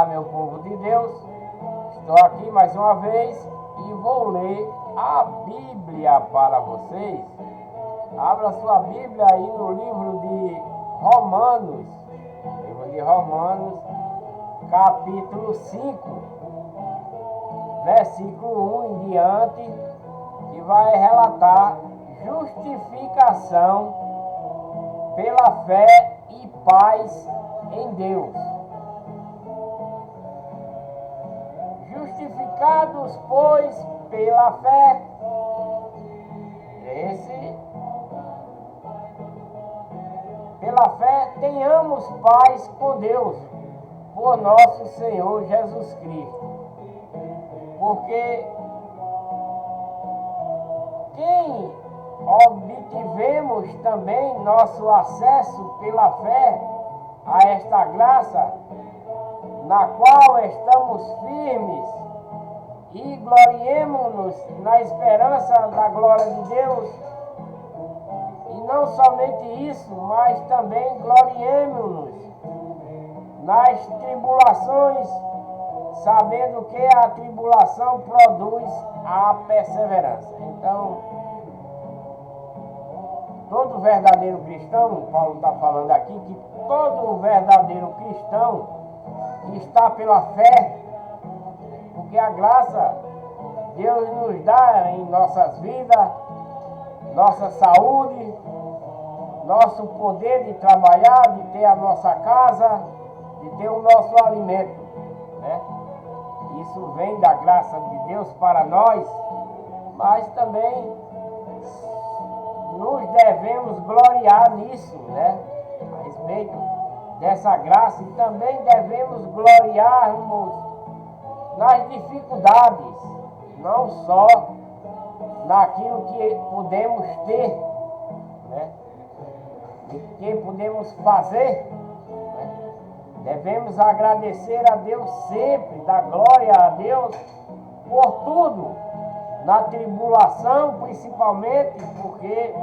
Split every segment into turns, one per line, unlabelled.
Olá, meu povo de Deus, estou aqui mais uma vez e vou ler a Bíblia para vocês. Abra sua Bíblia aí no livro de Romanos, capítulo 5, versículo 1 em diante, que vai relatar justificação pela fé e paz em Deus. Justificados, pois, pela fé, pela fé tenhamos paz com Deus, por nosso Senhor Jesus Cristo. Porque quem obtivemos também nosso acesso pela fé a esta graça, na qual estamos firmes, e gloriemo-nos na esperança da glória de Deus. E não somente isso, mas também gloriemo-nos nas tribulações, sabendo que a tribulação produz a perseverança. Então, todo verdadeiro cristão, Paulo está falando aqui, que todo verdadeiro cristão que está pela fé, porque a graça Deus nos dá em nossas vidas, nossa saúde, nosso poder de trabalhar, de ter a nossa casa, de ter o nosso alimento, né? Isso vem da graça de Deus para nós, mas também nos devemos gloriar nisso, né? A respeito dessa graça, e também devemos gloriarmos nas dificuldades, não só naquilo que podemos ter, né? De que podemos fazer, né? Devemos agradecer a Deus sempre, dar glória a Deus por tudo, na tribulação principalmente, porque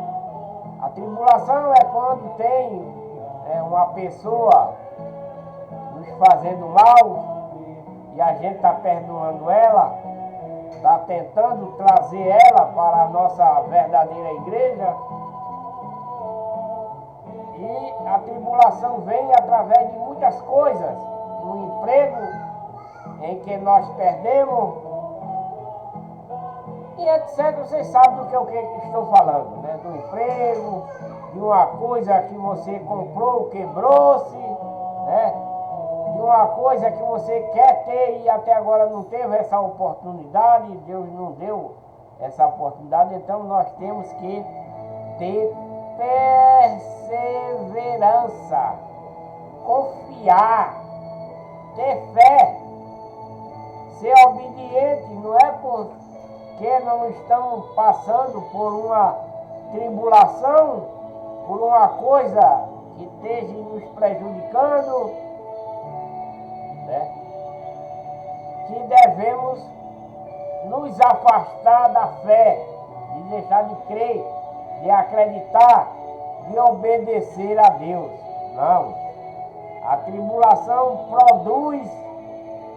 a tribulação é quando tem uma pessoa nos fazendo mal, e a gente está perdoando ela, está tentando trazer ela para a nossa verdadeira igreja. E a tribulação vem através de muitas coisas, um emprego em que nós perdemos, e etc. Vocês sabem do que eu estou falando, né? Do emprego, de uma coisa que você comprou, quebrou-se, né? De uma coisa que você quer ter e até agora não teve essa oportunidade, Deus não deu essa oportunidade. Então nós temos que ter perseverança, confiar, ter fé, ser obediente. Não é porque não estamos passando por uma tribulação, por uma coisa que esteja nos prejudicando, né, que devemos nos afastar da fé, de deixar de crer, de acreditar, de obedecer a Deus. Não. A tribulação produz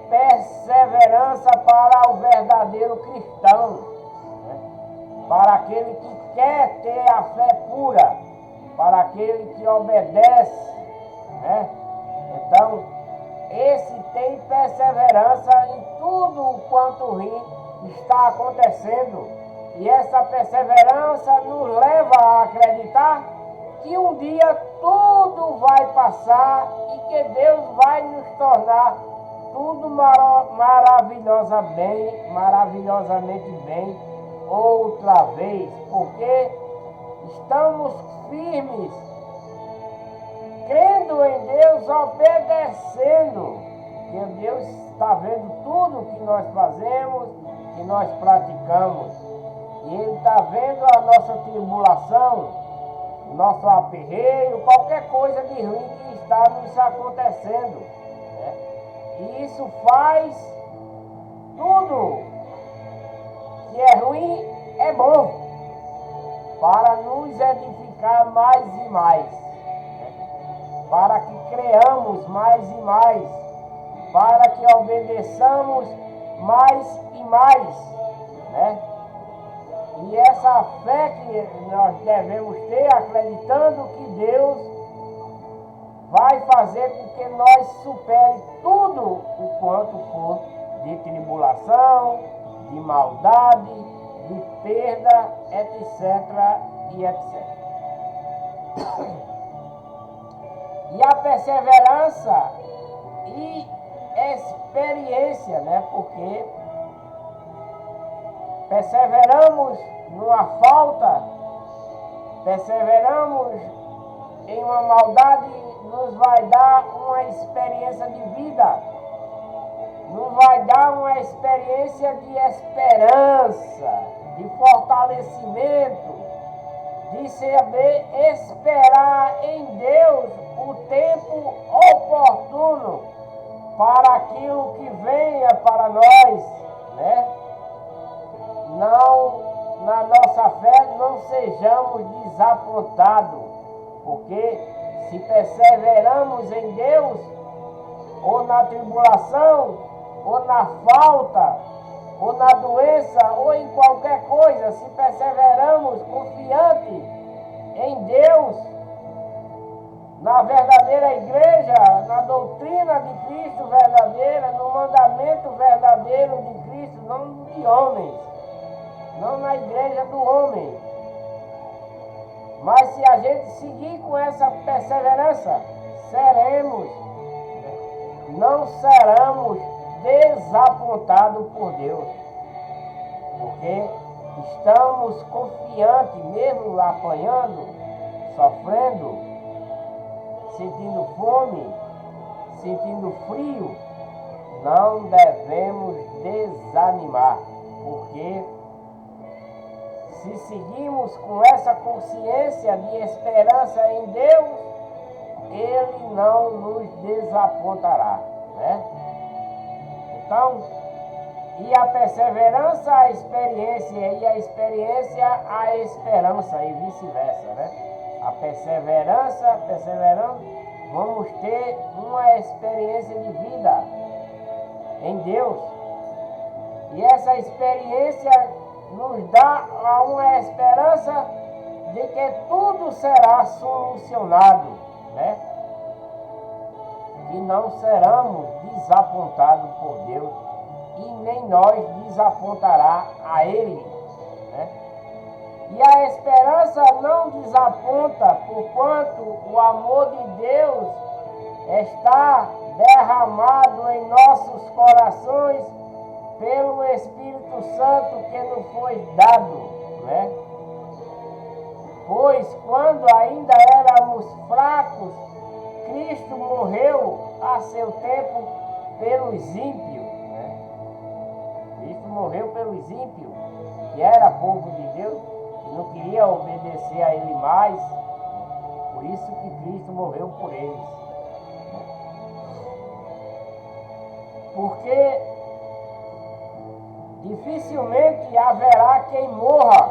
perseverança para o verdadeiro cristão, né? Para aquele que quer ter a fé pura, para aquele que obedece, né? Então, esse tem perseverança em tudo quanto ruim está acontecendo. E essa perseverança nos leva a acreditar que um dia tudo vai passar e que Deus vai nos tornar tudo maravilhosamente bem outra vez, porque estamos firmes, crendo em Deus, obedecendo, que Deus está vendo tudo que nós fazemos, que nós praticamos, e Ele está vendo a nossa tribulação, nosso aperreio, qualquer coisa de ruim que está nos acontecendo, né? E isso faz tudo que é ruim é bom, para nos edificar mais e mais, né? Para que creamos mais e mais para que obedeçamos mais e mais, né? E essa fé que nós devemos ter, acreditando que Deus vai fazer com que nós supere tudo o quanto for de tribulação, de maldade, de perda, etc. e etc. E a perseverança e experiência, né? Porque perseveramos numa falta, perseveramos em uma maldade, nos vai dar uma experiência de vida, nos vai dar uma experiência de esperança, de fortalecimento, de saber esperar em Deus o tempo oportuno para aquilo que venha para nós, né? Não, na nossa fé, não sejamos desapontados, porque se perseveramos em Deus, ou na tribulação, ou na falta, ou na doença, ou em qualquer coisa, se perseveramos confiante em Deus, na verdadeira igreja, na doutrina de Cristo verdadeira, no mandamento verdadeiro de Cristo, não de homens, não na igreja do homem. Mas se a gente seguir com essa perseverança, não seremos desapontados por Deus, porque estamos confiantes, mesmo apanhando, sofrendo, sentindo fome, sentindo frio, não devemos desanimar, porque se seguimos com essa consciência de esperança em Deus, Ele não nos desapontará, né? Então, e a perseverança, a experiência, e a experiência, a esperança, e vice-versa, né? A perseverando, vamos ter uma experiência de vida em Deus. E essa experiência nos dá uma esperança de que tudo será solucionado, né? Que não seremos desapontados por Deus e nem nós desapontará a Ele, né? E a esperança não desaponta, porquanto o amor de Deus está derramado em nossos corações pelo Espírito Santo que nos foi dado, né? Pois quando ainda éramos fracos, Cristo morreu a seu tempo pelos ímpios, né? Cristo morreu pelos ímpios, que era povo de Deus, que não queria obedecer a Ele mais, por isso que Cristo morreu por eles, né? Porque dificilmente haverá quem morra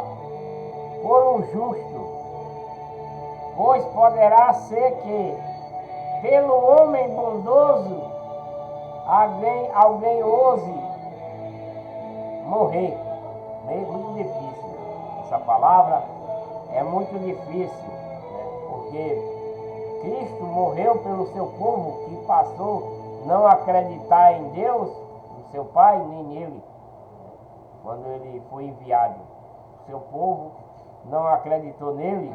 por um justo, pois poderá ser que, pelo homem bondoso, alguém ouse morrer. É muito difícil. Essa palavra é muito difícil, né? Porque Cristo morreu pelo seu povo que passou a não acreditar em Deus, no seu Pai, nem nele. Quando ele foi enviado, o seu povo não acreditou nele,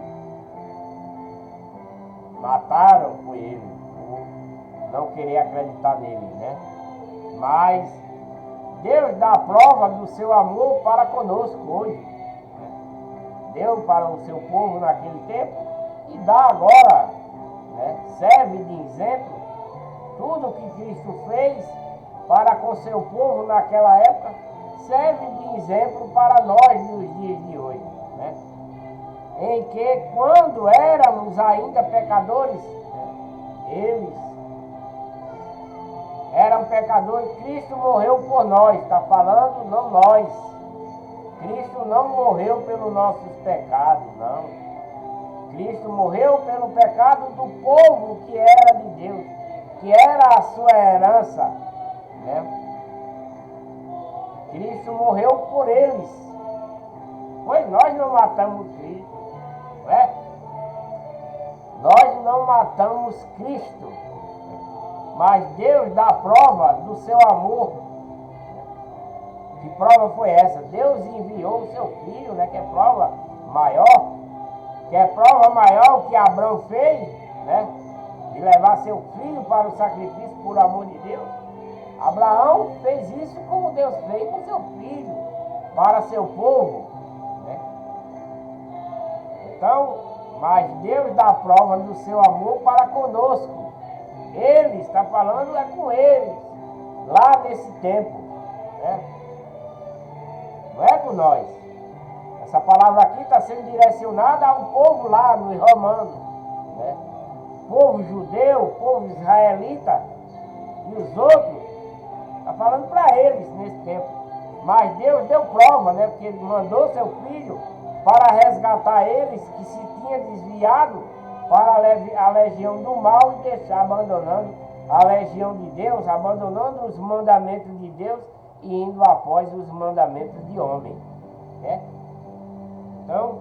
mataram por ele, por não querer acreditar nele, né? Mas Deus dá a prova do seu amor para conosco hoje, né? Deu para o seu povo naquele tempo e dá agora, né? Serve de exemplo tudo que Cristo fez para com seu povo naquela época. Serve de exemplo para nós nos dias de hoje, né? Em que quando éramos ainda pecadores, né? Eles eram pecadores, Cristo morreu por nós, está falando não nós. Cristo não morreu pelos nossos pecados, não. Cristo morreu pelo pecado do povo que era de Deus, que era a sua herança, né? Cristo morreu por eles. Pois nós não matamos Cristo, não é? Nós não matamos Cristo, mas Deus dá prova do seu amor. Que prova foi essa? Deus enviou o seu filho, né? Que é prova maior, que é prova maior que Abraão fez, né? De levar seu filho para o sacrifício por amor de Deus. Abraão fez isso como Deus fez com seu filho, para seu povo, né? Então, mas Deus dá prova do seu amor para conosco. Ele está falando é com eles, lá nesse tempo, né? Não é com nós. Essa palavra aqui está sendo direcionada ao povo lá nos Romanos, né? Povo judeu, povo israelita e os outros, está falando para eles nesse tempo. Mas Deus deu prova, né? Porque Ele mandou seu filho para resgatar eles que se tinham desviado para a legião do mal e deixar abandonando a legião de Deus, abandonando os mandamentos de Deus e indo após os mandamentos de homem, né? Então,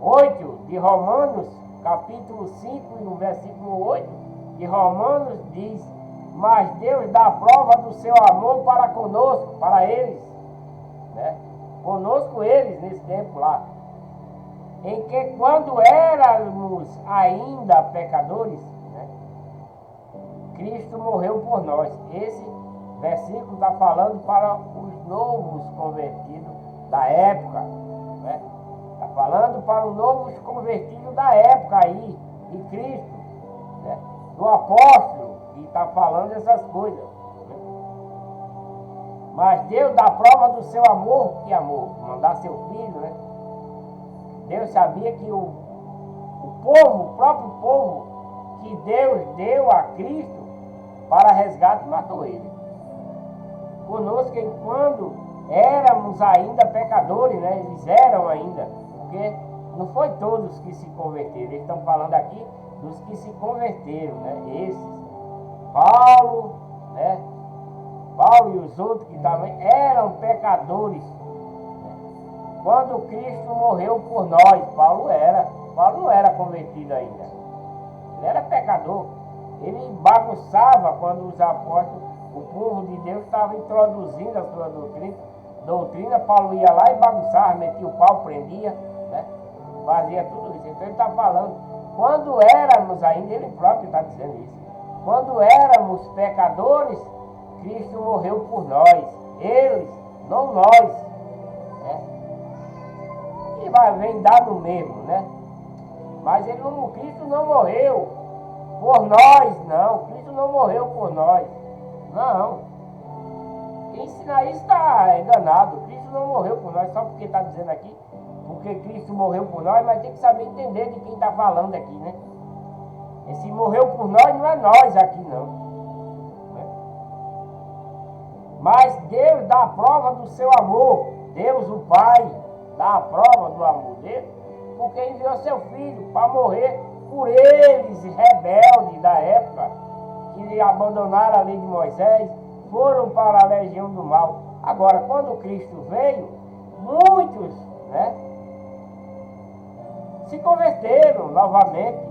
8 de Romanos, capítulo 5, no versículo 8 de Romanos diz: mas Deus dá prova do seu amor para conosco, para eles, né? Conosco eles nesse tempo lá, em que quando éramos ainda pecadores, né, Cristo morreu por nós. Esse versículo está falando para os novos convertidos da época, né? Está falando para os novos convertidos da época aí, de Cristo, né? Do apóstolo, que está falando essas coisas, né? Mas Deus dá prova do seu amor. Que amor? Mandar seu filho, né? Deus sabia que o povo, o próprio povo que Deus deu a Cristo para resgate, matou ele. Conosco, enquanto éramos ainda pecadores, né? Eles eram ainda, porque não foi todos que se converteram. Eles estão falando aqui dos que se converteram, né? Esses, Paulo, né? Paulo e os outros que também eram pecadores, né? Quando Cristo morreu por nós. Paulo não era convertido ainda. Ele era pecador. Ele bagunçava quando os apóstolos, o povo de Deus, estava introduzindo a sua doutrina. Paulo ia lá e bagunçava, metia o pau, prendia, né? Fazia tudo isso. Então ele está falando, quando éramos ainda, ele próprio está dizendo isso, quando éramos pecadores, Cristo morreu por nós. Eles, não nós, né? E vem dar no mesmo, né? Mas Cristo não morreu por nós, não. Cristo não morreu por nós. Não. Quem ensinar isso está enganado. Cristo não morreu por nós, só porque está dizendo aqui, porque Cristo morreu por nós, mas tem que saber entender de quem está falando aqui, né? Esse morreu por nós não é nós aqui, não, né? Mas Deus dá a prova do seu amor. Deus, o Pai, dá a prova do amor dele, porque enviou seu filho para morrer por eles, rebeldes da época, que abandonaram a lei de Moisés, foram para a legião do mal. Agora, quando Cristo veio, muitos, né, se converteram novamente.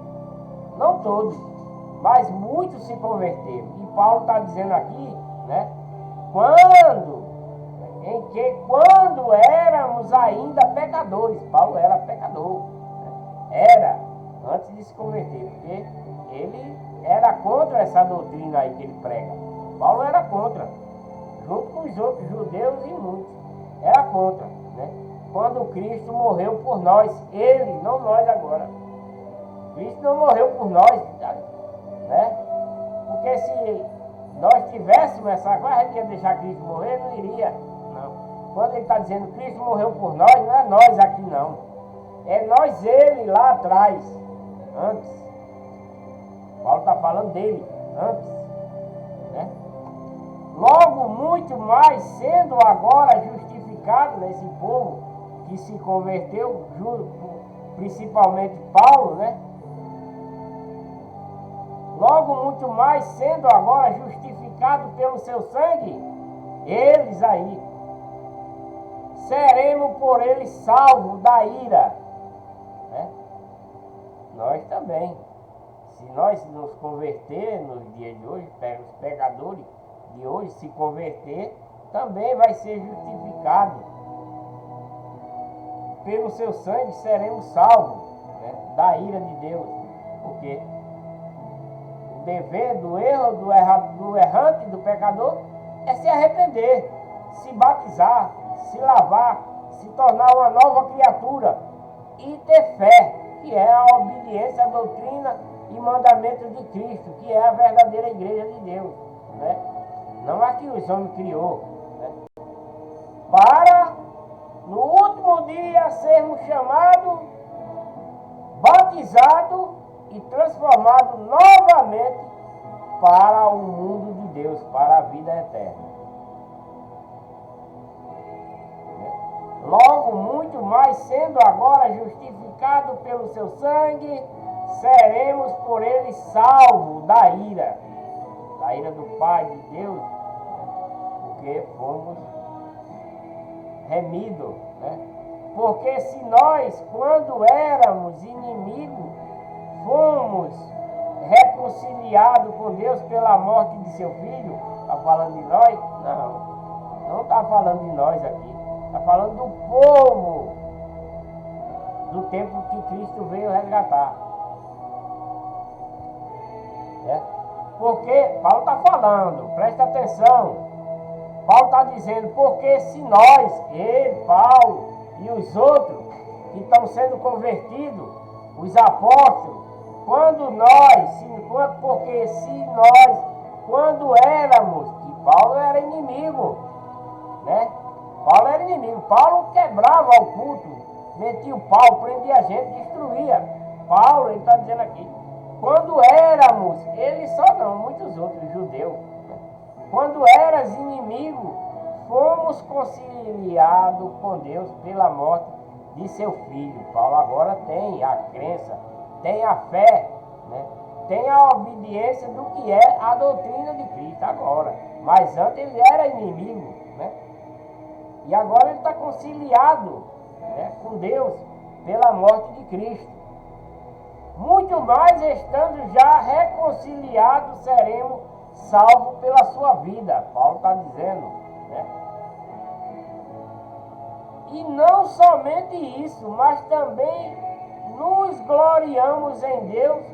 Não todos, mas muitos se converteram. E Paulo está dizendo aqui, né, quando éramos ainda pecadores. Paulo era pecador, né? Era, antes de se converter, porque ele era contra essa doutrina aí que ele prega. Paulo era contra, junto com os outros judeus e muitos, era contra, né? Quando Cristo morreu por nós, ele, não nós agora. Cristo não morreu por nós, né? Porque se nós tivéssemos essa coisa, a gente ia deixar Cristo morrer? Não iria, não. Quando ele está dizendo Cristo morreu por nós, não é nós aqui não. É nós, ele lá atrás, antes. Paulo está falando dele, antes, né? Logo, muito mais, sendo agora justificado nesse povo que se converteu, principalmente Paulo, né? logo muito mais sendo agora justificado pelo seu sangue, eles aí, seremos por eles salvos da ira. Né? Nós também. Se nós nos converter nos dias de hoje, os pecadores de hoje se converter, também vai ser justificado. Pelo seu sangue seremos salvos, né, da ira de Deus. Porque o dever do erro, do errante, do pecador, é se arrepender, se batizar, se lavar, se tornar uma nova criatura e ter fé, que é a obediência à doutrina e mandamento de Cristo, que é a verdadeira igreja de Deus, né? Não a que os homens criou, né? Para no último dia sermos chamados, batizados e transformados novamente para o mundo de Deus, para a vida eterna. Logo, muito mais sendo agora justificado pelo seu sangue, seremos por ele salvos da ira do Pai de Deus, porque fomos remidos, né? Porque se nós, quando éramos inimigos, fomos reconciliados com Deus pela morte de seu Filho, está falando de nós? Não está falando de nós aqui, está falando do povo, do tempo que Cristo veio resgatar. Né? Porque, Paulo está falando, presta atenção, Paulo está dizendo, porque se nós, ele, Paulo e os outros que estão sendo convertidos, os apóstolos, quando éramos, que Paulo era inimigo, né? Paulo era inimigo, Paulo quebrava o culto, metia o pau, prendia a gente, destruía. Paulo, ele está dizendo aqui, quando éramos, ele só não, muitos outros judeus, né? Quando eras inimigo, fomos conciliados com Deus pela morte de seu Filho. Paulo agora tem a crença, tem a fé, né? Tem a obediência do que é a doutrina de Cristo agora. Mas antes ele era inimigo, né? E agora ele está conciliado, né, com Deus pela morte de Cristo. Muito mais estando já reconciliados, seremos salvos pela sua vida. Paulo está dizendo, né? E não somente isso, mas também nos gloriamos em Deus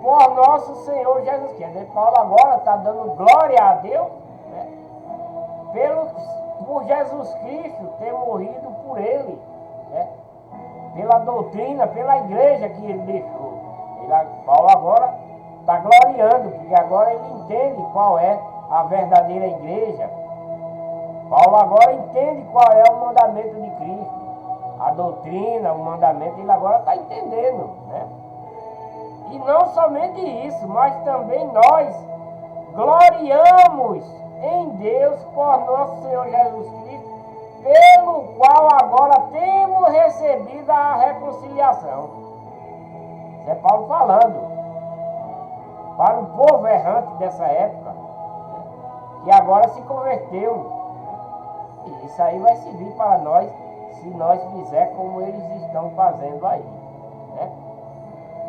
por nosso Senhor Jesus Cristo. Paulo agora está dando glória a Deus, né, por Jesus Cristo ter morrido por ele, né, pela doutrina, pela igreja que ele deixou. Paulo agora está gloriando, porque agora ele entende qual é a verdadeira igreja. Paulo agora entende qual é o mandamento de Cristo. A doutrina, o mandamento, ele agora está entendendo, né? E não somente isso, mas também nós gloriamos em Deus por nosso Senhor Jesus Cristo, pelo qual agora temos recebido a reconciliação. Isso é Paulo falando para o povo errante dessa época, né, que agora se converteu. E isso aí vai servir para nós, se nós fizer como eles estão fazendo aí, né?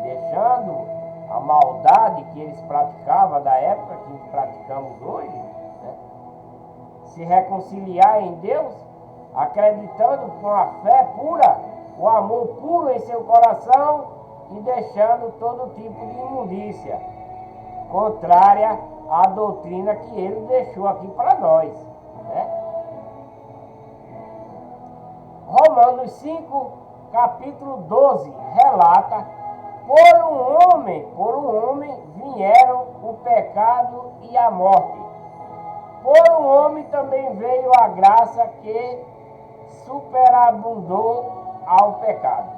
Deixando a maldade que eles praticavam da época que praticamos hoje, né? Se reconciliar em Deus, acreditando com a fé pura, o amor puro em seu coração e deixando todo tipo de imundícia, contrária à doutrina que ele deixou aqui para nós, né? Romanos 5, capítulo 12, relata: por um homem vieram o pecado e a morte. Por um homem também veio a graça que superabundou ao pecado.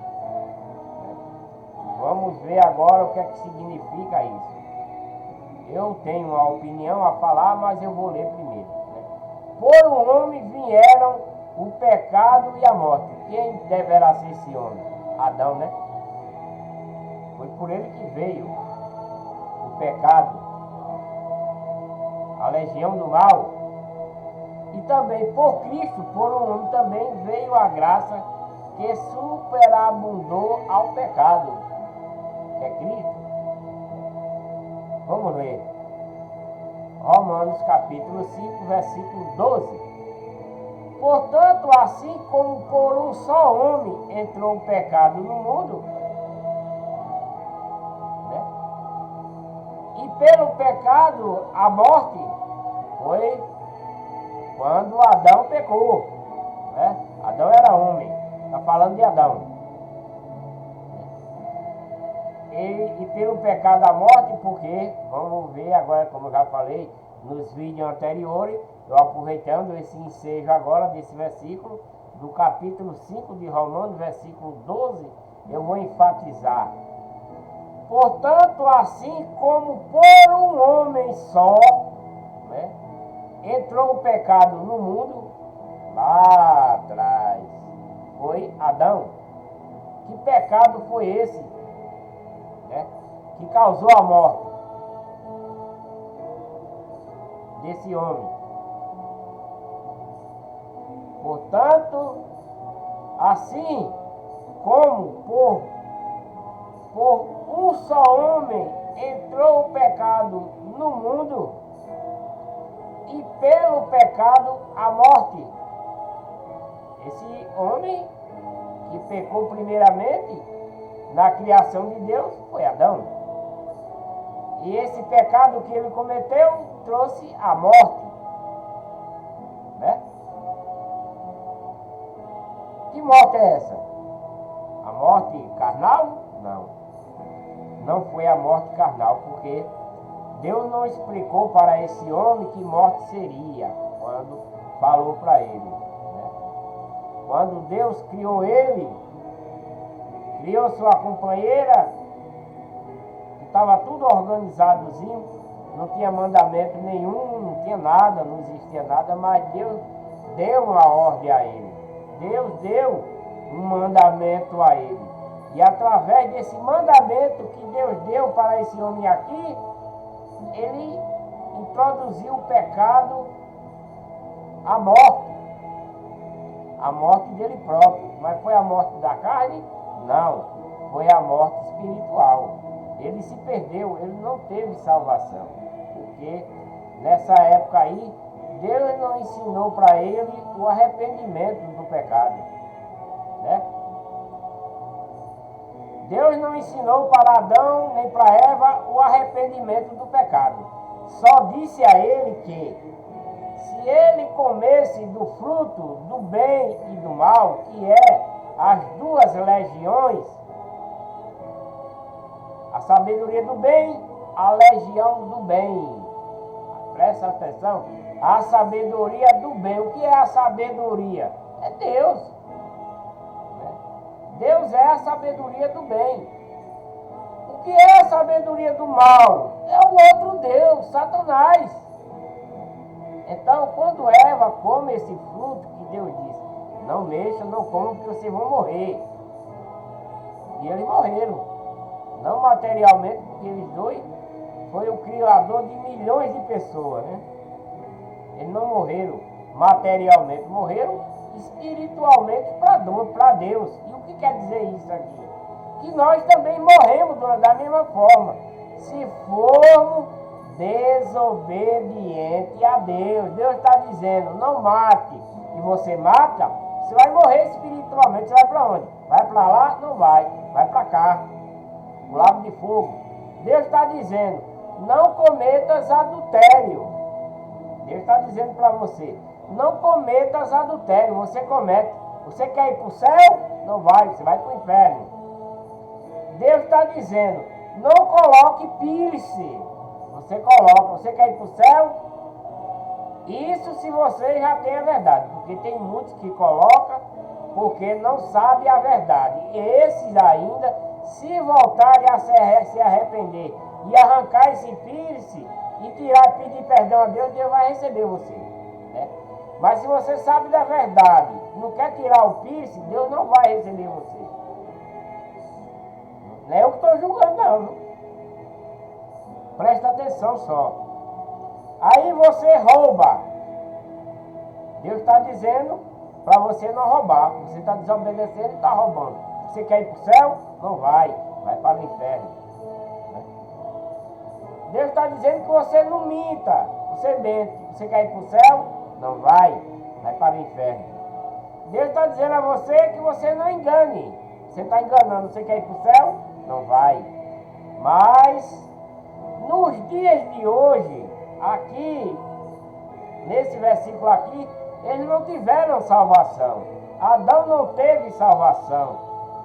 Vamos ver agora o que é que significa isso. Eu tenho uma opinião a falar, mas eu vou ler primeiro, né? Por um homem vieram o pecado e a morte. Quem deverá ser esse homem? Adão, né? Foi por ele que veio o pecado, a legião do mal. E também por Cristo, por um homem, também veio a graça que superabundou ao pecado, que é Cristo. Vamos ler. Romanos capítulo 5, versículo 12. Portanto, assim como por um só homem entrou o pecado no mundo, né? E pelo pecado a morte, foi quando Adão pecou, né? Adão era homem, está falando de Adão. E pelo pecado a morte, porque, vamos ver agora, como eu já falei nos vídeos anteriores, eu aproveitando esse ensejo agora desse versículo, do capítulo 5 de Romanos, versículo 12, eu vou enfatizar. Portanto, assim como por um homem só, né, entrou o pecado no mundo, lá atrás, foi Adão. Que pecado foi esse, né, que causou a morte desse homem? Portanto, assim como por um só homem entrou o pecado no mundo, e pelo pecado a morte. Esse homem que pecou primeiramente na criação de Deus foi Adão. E esse pecado que ele cometeu trouxe a morte, né? Que morte é essa? A morte carnal? Não. Não foi a morte carnal, porque Deus não explicou para esse homem que morte seria, quando falou para ele, né? Quando Deus criou ele, criou sua companheira, que estava tudo organizadozinho, não tinha mandamento nenhum, não tinha nada, não existia nada, mas Deus deu uma ordem a ele. Deus deu um mandamento a ele. E através desse mandamento que Deus deu para esse homem aqui, ele introduziu o pecado, a morte dele próprio. Mas foi a morte da carne? Não, foi a morte espiritual. Ele se perdeu, ele não teve salvação, porque nessa época aí, Deus não ensinou para ele o arrependimento do pecado, né? Deus não ensinou para Adão nem para Eva o arrependimento do pecado. Só disse a ele que se ele comesse do fruto do bem e do mal, que é as duas legiões, a sabedoria do bem, a legião do bem. Presta atenção, a sabedoria do bem. O que é a sabedoria? É Deus. Deus é a sabedoria do bem. O que é a sabedoria do mal? É o outro Deus, Satanás. Então, quando Eva come esse fruto que Deus disse, não mexa, não coma, porque vocês vão morrer. E eles morreram. Não materialmente, porque eles dois foi o criador de milhões de pessoas, né? Eles não morreram materialmente, morreram espiritualmente para Deus. E o que quer dizer isso aqui? Que nós também morremos da mesma forma, se formos desobedientes a Deus. Deus está dizendo, não mate, e você mata, você vai morrer espiritualmente. Você vai para onde? Vai para lá? Não vai. Vai para cá, o lago de fogo. Deus está dizendo, não cometas adultério. Deus está dizendo para você, não cometas adultério. Você comete. Você quer ir para o céu? Não vai, você vai para o inferno. Deus está dizendo, não coloque piercing. Você coloca. Você quer ir para o céu? Isso se você já tem a verdade. Porque tem muitos que colocam porque não sabem a verdade. E esses ainda, se voltarem a se arrepender e arrancar esse piercing e pedir perdão a Deus, Deus vai receber você, né? Mas se você sabe da verdade, não quer tirar o piercing, Deus não vai receber você. Não é eu que estou julgando, não. Presta atenção só. Aí você rouba. Deus está dizendo para você não roubar. Você está desobedecendo e está roubando. Você quer ir para o céu? Não vai. Vai para o inferno. Deus está dizendo que você não minta. Você mente. Você quer ir para o céu? Não vai. Vai para o inferno. Deus está dizendo a você que você não engane. Você está enganando. Você quer ir para o céu? Não vai. Mas, nos dias de hoje, aqui, nesse versículo aqui, eles não tiveram salvação. Adão não teve salvação.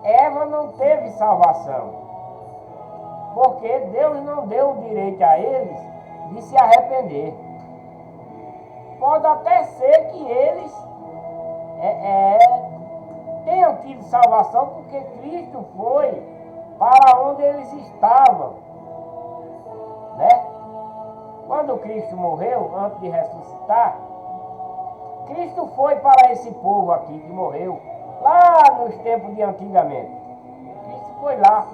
Eva não teve salvação. Porque Deus não deu o direito a eles de se arrepender. Pode até ser que eles tenham tido salvação porque Cristo foi para onde eles estavam. Né? Quando Cristo morreu, antes de ressuscitar, Cristo foi para esse povo aqui que morreu, lá nos tempos de antigamente. Cristo foi lá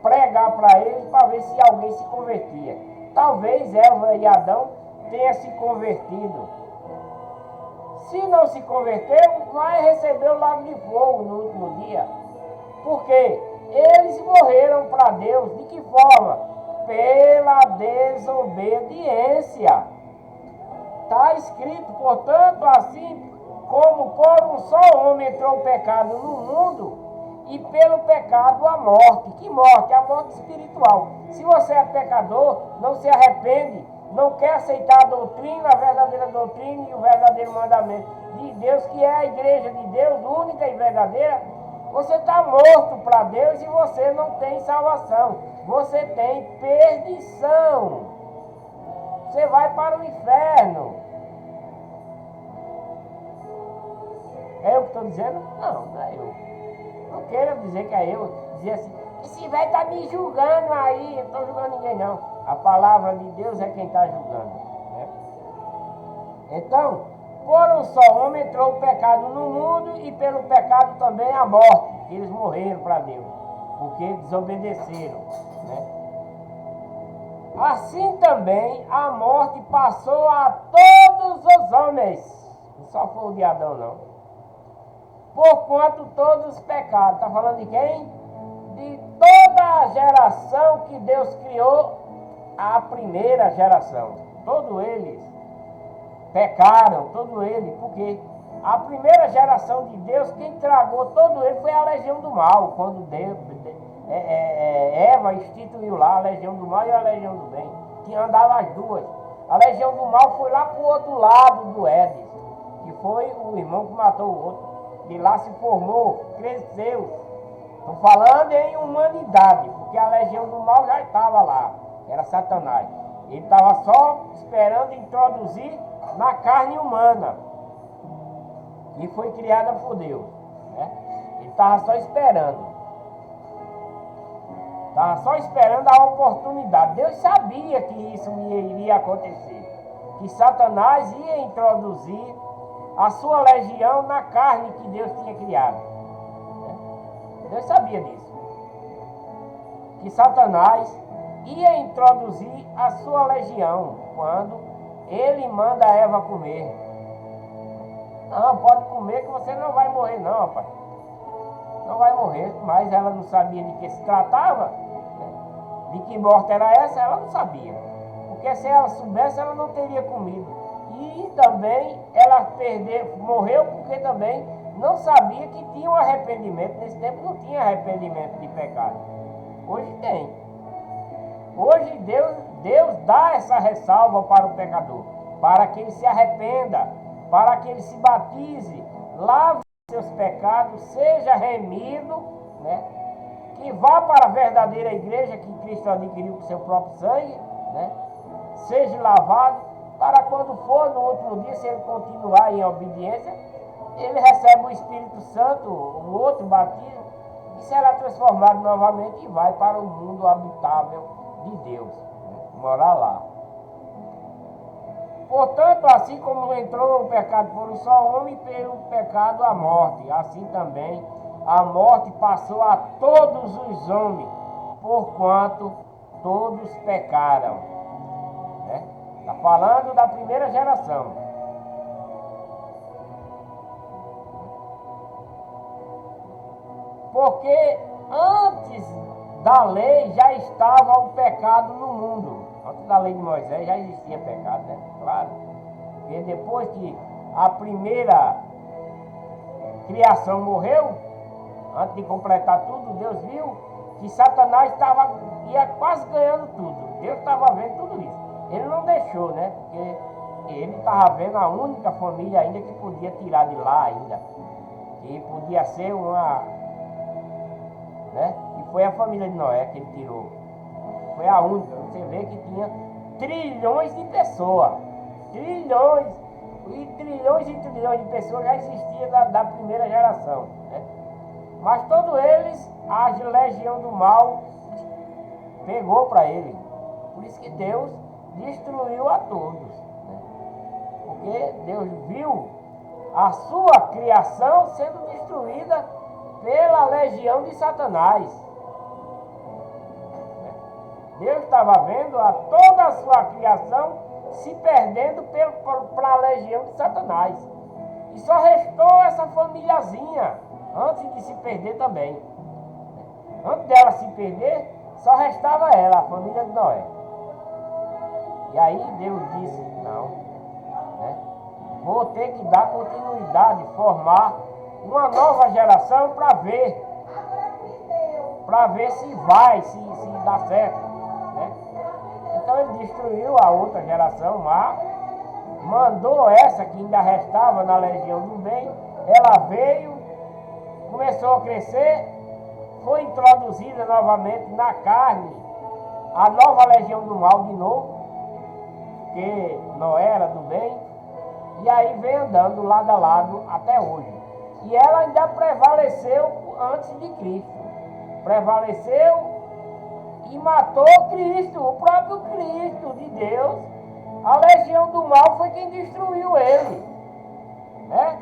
pregar para eles para ver se alguém se convertia. Talvez Eva e Adão tenham se convertido. Se não se converteu, vai receber o lago de fogo no último dia. Porque eles morreram para Deus. De que forma? Pela desobediência. Está escrito, portanto, assim como por um só homem entrou o pecado no mundo, e pelo pecado a morte. Que morte? A morte espiritual. Se você é pecador, não se arrepende, não quer aceitar a doutrina, a verdadeira doutrina e o verdadeiro mandamento de Deus, que é a igreja de Deus, única e verdadeira, você está morto para Deus e você não tem salvação. Você tem perdição. Você vai para o inferno. É eu que estou dizendo? Não, não é eu. Não quero dizer que é eu. Dizer assim, esse velho está me julgando aí. Eu não estou julgando ninguém, não. A palavra de Deus é quem está julgando. Né? Então, por um só homem entrou o pecado no mundo e pelo pecado também a morte. Eles morreram para Deus, porque desobedeceram. Né? Assim também a morte passou a todos os homens. Não só foi o de Adão, não. Porquanto todos pecaram. Está falando de quem? De toda a geração que Deus criou, a primeira geração. Todos eles pecaram, todos eles. Por quê? A primeira geração de Deus, quem tragou todo ele foi a legião do mal. Quando Deus, Eva instituiu lá a legião do mal e a legião do bem. Que andava as duas. A legião do mal foi lá para o outro lado do Éden, que foi o irmão que matou o outro. De lá se formou, cresceu. Estou falando em humanidade, porque a legião do mal já estava lá, era Satanás. Ele estava só esperando introduzir na carne humana, que foi criada por Deus. Né? Ele estava só esperando. Estava só esperando a oportunidade. Deus sabia que isso iria acontecer. Que Satanás ia introduzir a sua legião na carne que Deus tinha criado. Deus sabia disso. Que Satanás ia introduzir a sua legião quando ele manda a Eva comer. Não, pode comer que você não vai morrer não, rapaz. Não vai morrer, mas ela não sabia de que se tratava, né? De que morte era essa, ela não sabia. Porque se ela soubesse, ela não teria comido. E também ela morreu porque também não sabia que tinha um arrependimento. Nesse tempo não tinha arrependimento de pecado. Hoje tem. Hoje Deus dá essa ressalva para o pecador, para que ele se arrependa, para que ele se batize, lave seus pecados, seja remido, né? Que vá para a verdadeira igreja que Cristo adquiriu com seu próprio sangue, né? Seja lavado, para quando for no último dia, se ele continuar em obediência, ele recebe o Espírito Santo, um outro batismo, e será transformado novamente e vai para o mundo habitável de Deus, né? Morar lá. Portanto, assim como entrou o pecado por um só homem, pelo pecado a morte, assim também a morte passou a todos os homens, porquanto todos pecaram. Está falando da primeira geração. Porque antes da lei já estava o pecado no mundo. Antes da lei de Moisés já existia pecado, né? Claro. Porque depois que a primeira criação morreu, antes de completar tudo, Deus viu que Satanás ia quase ganhando tudo. Deus estava vendo tudo isso. Ele não deixou, né? Porque ele estava vendo a única família ainda que podia tirar de lá ainda. Que podia ser uma... né? E foi a família de Noé que ele tirou. Foi a única. Você vê que tinha trilhões de pessoas. Trilhões. E trilhões de pessoas já existiam da primeira geração, né? Mas todos eles, a legião do mal pegou para ele. Por isso que Deus destruiu a todos, né? Porque Deus viu a sua criação sendo destruída pela legião de Satanás. Deus estava vendo toda a sua criação se perdendo para a legião de Satanás. E só restou essa famíliazinha antes de se perder também. Antes dela se perder, só restava ela, a família de Noé. E aí Deus disse, não, né? Vou ter que dar continuidade, formar uma nova geração para ver se vai, se dá certo, né? Então ele destruiu a outra geração má, mandou essa que ainda restava na legião do bem, ela veio, começou a crescer, foi introduzida novamente na carne a nova legião do mal de novo, que Noé era do bem, e aí vem andando lado a lado até hoje. E ela ainda prevaleceu antes de Cristo. Prevaleceu e matou Cristo, o próprio Cristo de Deus. A legião do mal foi quem destruiu ele, né?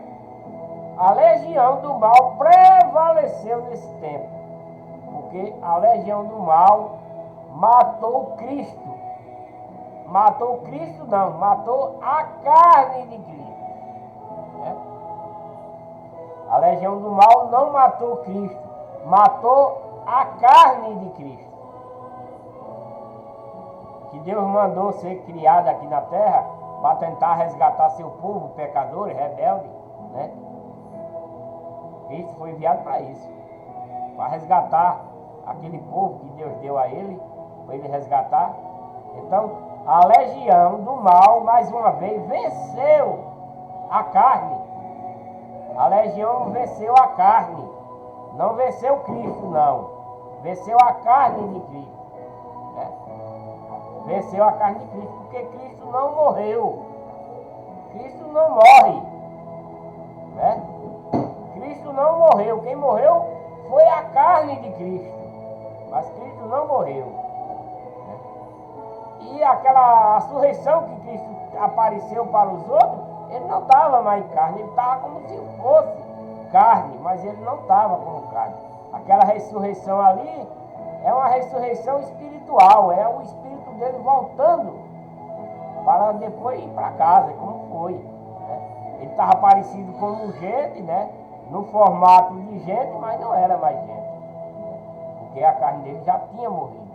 A legião do mal prevaleceu nesse tempo, porque a legião do mal matou Cristo. Matou Cristo não, matou a carne de Cristo, né? A legião do mal não matou Cristo, matou a carne de Cristo, que Deus mandou ser criada aqui na terra para tentar resgatar seu povo pecador, rebelde, né? Cristo foi enviado para isso, para resgatar aquele povo que Deus deu a ele, para ele resgatar. Então, a legião do mal, mais uma vez, venceu a carne. A legião venceu a carne. Não venceu Cristo, não. Venceu a carne de Cristo, né? Venceu a carne de Cristo, porque Cristo não morreu. Cristo não morre, né? Cristo não morreu. Quem morreu foi a carne de Cristo. Mas Cristo não morreu, né? E aquela ressurreição que Cristo apareceu para os outros, ele não estava mais em carne, ele estava como se fosse carne, mas ele não estava como carne. Aquela ressurreição ali é uma ressurreição espiritual, é o espírito dele voltando para depois ir para casa, como foi, né? Ele estava parecido como gente, né? No formato de gente, mas não era mais gente, né? Porque a carne dele já tinha morrido.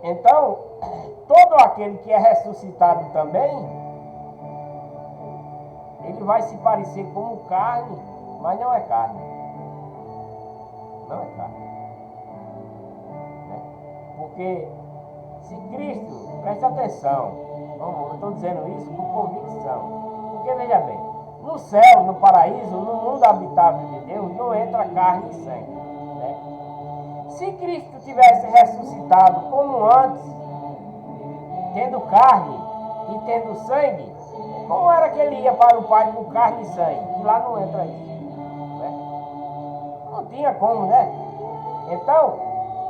Então, todo aquele que é ressuscitado também, ele vai se parecer como carne, mas não é carne. Não é carne, né? Porque se Cristo, preste atenção, eu estou dizendo isso com convicção, porque veja bem, no céu, no paraíso, no mundo habitável de Deus, não entra carne e sangue, né? Se Cristo tivesse ressuscitado como antes, tendo carne e tendo sangue, como era que ele ia para o Pai com carne e sangue? E lá não entra isso, né? Não tinha como, né? Então,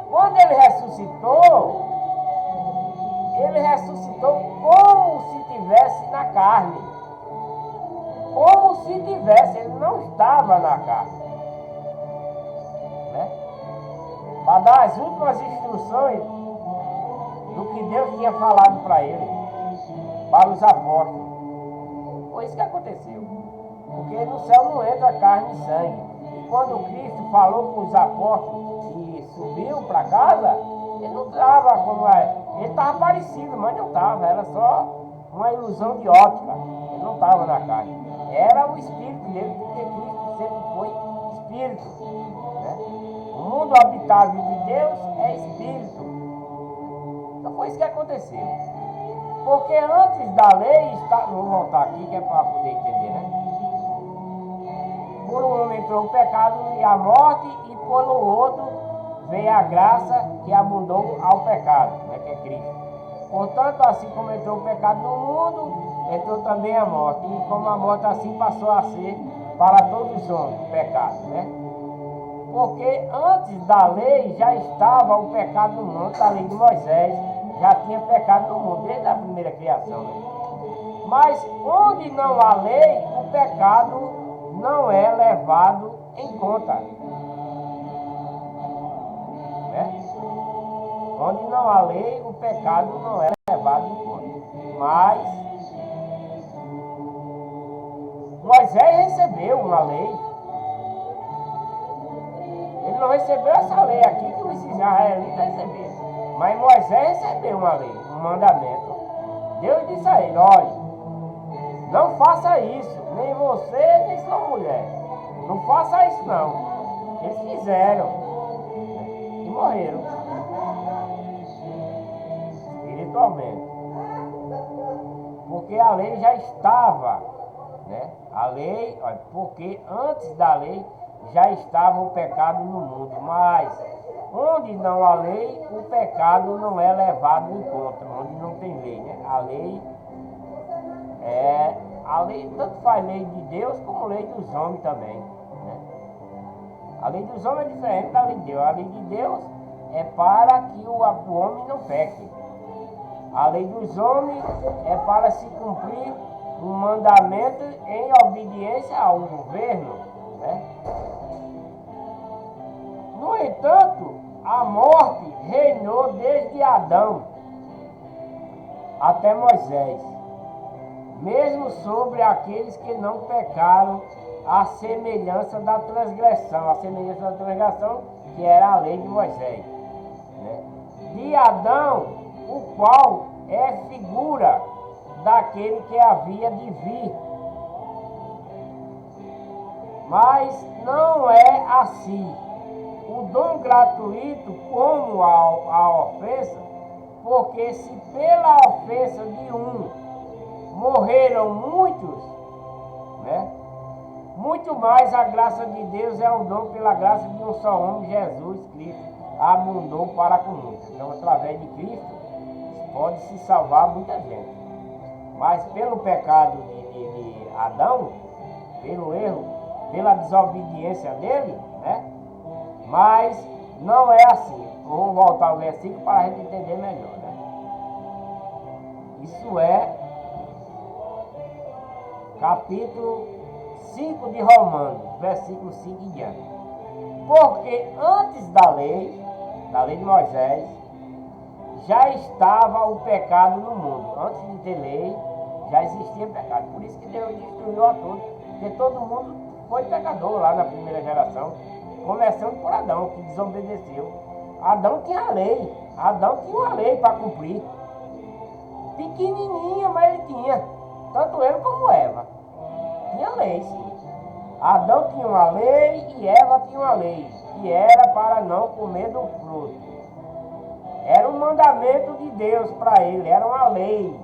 quando ele ressuscitou como se tivesse na carne. Como se tivesse, ele não estava na carne, né? Para dar as últimas instruções do que Deus tinha falado para ele, para os apóstolos. Foi isso que aconteceu. Porque no céu não entra carne e sangue. E quando Cristo falou com os apóstolos e subiu para casa, ele não estava como é. Ele estava parecido, mas não estava. Era só uma ilusão de ótica. Ele não estava na carne. Era o espírito dele, porque Cristo sempre foi espírito. Né? O mundo habitável de Deus é espírito. Então foi isso que aconteceu. Porque antes da lei, vou voltar aqui que é para poder entender, né? Por um homem entrou o pecado e a morte, e pelo outro veio a graça que abundou ao pecado, né? Que é Cristo. Portanto, assim como entrou o pecado no mundo, entrou também a morte. E como a morte assim passou a ser para todos os homens, o pecado, né? Porque antes da lei já estava o pecado no mundo, a lei de Moisés já tinha pecado no mundo, desde a primeira criação. Né? Mas onde não há lei, o pecado não é levado em conta. Né? Onde não há lei, o pecado não é levado em conta. Mas Moisés recebeu uma lei. Ele não recebeu essa lei aqui que os israelitas receberam. Mas Moisés recebeu uma lei, um mandamento. Deus disse a ele, olha, não faça isso, nem você, nem sua mulher. Não faça isso não. Eles fizeram. E morreram. Espiritualmente. Porque a lei já estava, né? A lei, olha, porque antes da lei já estava o pecado no mundo, mas onde não há lei, o pecado não é levado em conta, onde não tem lei, né? A lei tanto faz lei de Deus como lei dos homens também, né? A lei dos homens é diferente da lei de Deus. A lei de Deus é para que o homem não peque. A lei dos homens é para se cumprir um mandamento em obediência ao governo, né? No entanto, a morte reinou desde Adão até Moisés, mesmo sobre aqueles que não pecaram, a semelhança da transgressão, que era a lei de Moisés, né? De Adão, o qual é figura daquele que havia de vir. Mas não é assim. O dom gratuito como a ofensa, porque se pela ofensa de um morreram muitos, né? Muito mais a graça de Deus é o dom pela graça de um só homem, Jesus Cristo, abundou para com muitos. Então, através de Cristo, pode-se salvar muita gente. Mas pelo pecado de Adão, pelo erro, pela desobediência dele, né? Mas não é assim. Vou voltar ao versículo para a gente entender melhor, né? Isso é capítulo 5 de Romanos, versículo 5 em diante. Porque antes da lei de Moisés, já estava o pecado no mundo. Antes de ter lei, já existia pecado. Por isso que Deus destruiu a todos. Porque todo mundo foi pecador lá na primeira geração. Começando por Adão, que desobedeceu. Adão tinha lei. Adão tinha uma lei para cumprir. Pequenininha, mas ele tinha. Tanto ele como Eva. Tinha lei, sim. Adão tinha uma lei e Eva tinha uma lei. Que era para não comer do fruto. Era um mandamento de Deus para ele. Era uma lei.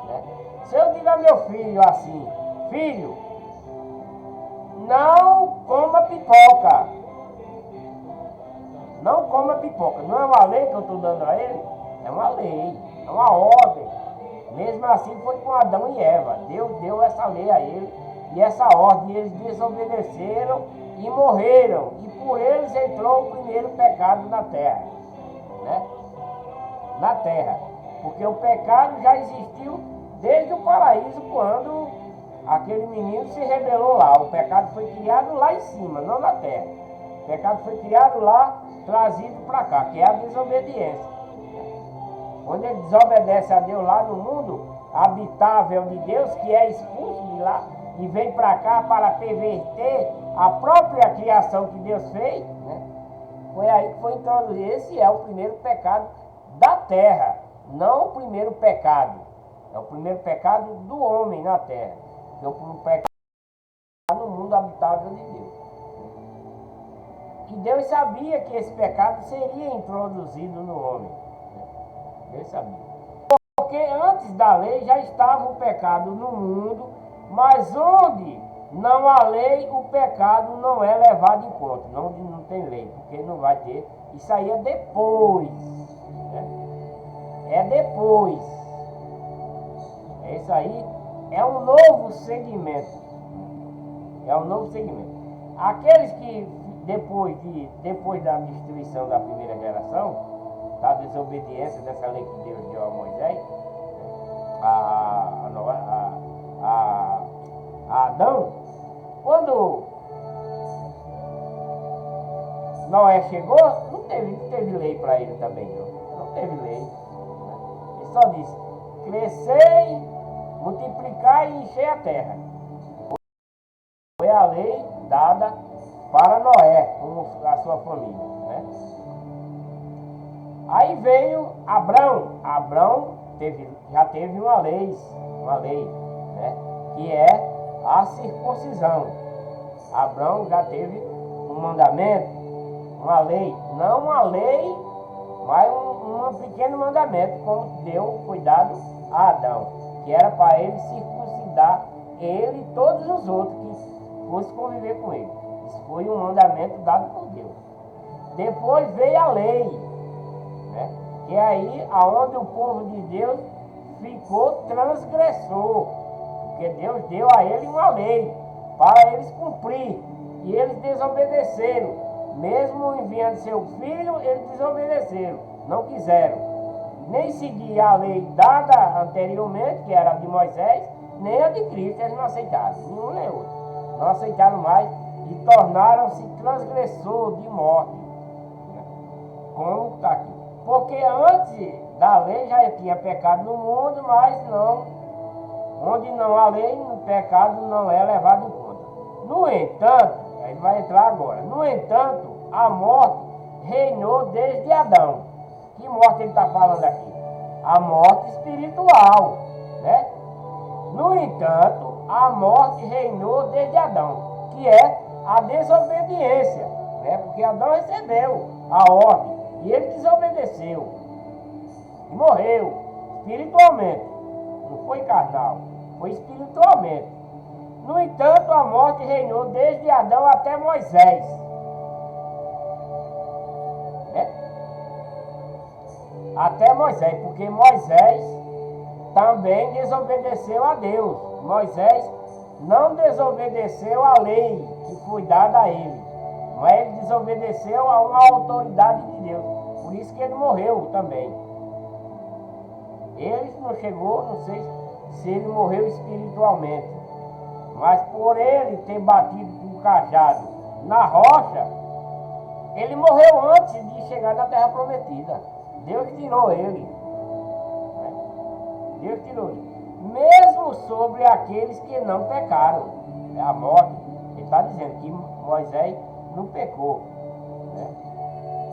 Né? Se eu digo a meu filho assim, filho, não coma pipoca. Não coma pipoca. Não é uma lei que eu estou dando a ele? É uma lei, é uma ordem. Mesmo assim foi com Adão e Eva. Deus deu essa lei a ele e essa ordem. Eles desobedeceram e morreram. E por eles entrou o primeiro pecado na terra. Né? Na terra. Porque o pecado já existiu desde o paraíso, quando aquele menino se rebelou lá. O pecado foi criado lá em cima, não na terra. O pecado foi criado lá, trazido para cá, que é a desobediência. Quando ele desobedece a Deus lá no mundo habitável de Deus, que é expulso de lá e vem para cá para perverter a própria criação que Deus fez, né? Foi aí que foi introduzido. Esse é o primeiro pecado da terra, não o primeiro pecado. É o primeiro pecado do homem na terra. É o primeiro pecado no mundo habitável de Deus. E Deus sabia que esse pecado seria introduzido no homem. Deus sabia. Porque antes da lei já estava o pecado no mundo, mas onde não há lei, o pecado não é levado em conta. Onde não tem lei, porque não vai ter. Isso aí é depois. Né? É depois. Isso aí é um novo segmento. É um novo segmento. Aqueles que depois da destruição da primeira geração, da desobediência dessa lei que Deus deu a Moisés, a Adão, quando Noé chegou, não teve lei para ele também, não teve lei. Ele só disse: crescei, multiplicar e encher a terra. Foi a lei dada para Noé, com a sua família, né? Aí veio Abrão. Abrão já teve uma lei, né? Que é a circuncisão. Abrão já teve um mandamento, uma lei, não uma lei, mas um pequeno mandamento, como foi dado a Adão, que era para ele circuncidar ele e todos os outros que fossem conviver com ele. Isso foi um mandamento dado por Deus. Depois veio a lei, né? Que é aí aonde o povo de Deus ficou transgressor, porque Deus deu a ele uma lei para eles cumprir, e eles desobedeceram. Mesmo enviando seu filho, eles desobedeceram, não quiseram nem seguir a lei dada anteriormente, que era a de Moisés, nem a de Cristo. Eles não aceitaram, nenhum nem outro, não aceitaram mais e tornaram-se transgressor de morte, né? Como está aqui. Porque antes da lei já tinha pecado no mundo, mas não, onde não há lei, o pecado não é levado em conta. No entanto, ele vai entrar agora. No entanto, a morte reinou desde Adão. Que morte ele está falando aqui? A morte espiritual, né? No entanto, a morte reinou desde Adão, que é a desobediência, né? Porque Adão recebeu a ordem e ele desobedeceu e morreu espiritualmente. Não foi carnal, foi espiritualmente. No entanto, a morte reinou desde Adão até Moisés, né? Até Moisés, porque Moisés também desobedeceu a Deus. Moisés não desobedeceu a lei que foi dada a ele, mas ele desobedeceu a uma autoridade de Deus. Por isso que ele morreu também. Ele não chegou, não sei se ele morreu espiritualmente, mas por ele ter batido com o cajado na rocha, ele morreu antes de chegar na terra prometida. Deus tirou ele, né? Deus tirou ele. Mesmo sobre aqueles que não pecaram, né? A morte, ele está dizendo que Moisés não pecou, né?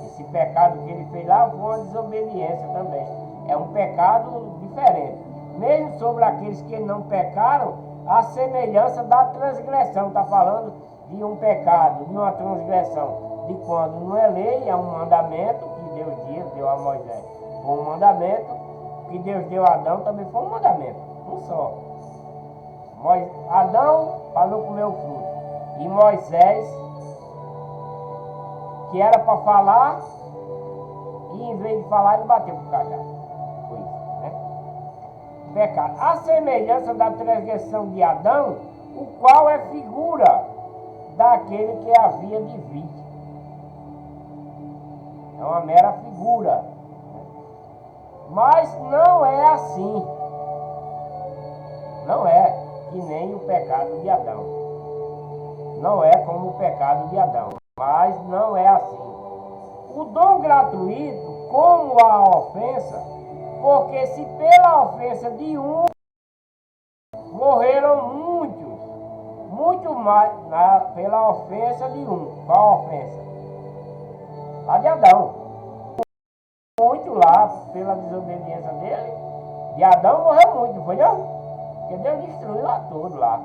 Esse pecado que ele fez lá foi uma desobediência também. É um pecado diferente. Mesmo sobre aqueles que não pecaram, a semelhança da transgressão. Está falando de um pecado, de uma transgressão. De quando não é lei, é um mandamento que Deus deu a Moisés. Foi um mandamento que Deus deu a Adão, também foi um mandamento. Um só. Adão falou comer o fruto. E Moisés, que era para falar, e em vez de falar, ele bateu com o cajado. Foi isso, né? Pecado. A semelhança da transgressão de Adão, o qual é figura daquele que havia de vir. É uma mera figura. Mas não é assim. Não é que nem o pecado de Adão. Não é como o pecado de Adão. Mas não é assim. O dom gratuito, como a ofensa, Porque se pela ofensa de um morreram muitos, muito mais pela ofensa de um. Qual a ofensa? A de Adão. Muito lá pela desobediência dele. De Adão morreu muito, não foi não? Porque Deus destruiu a todos lá.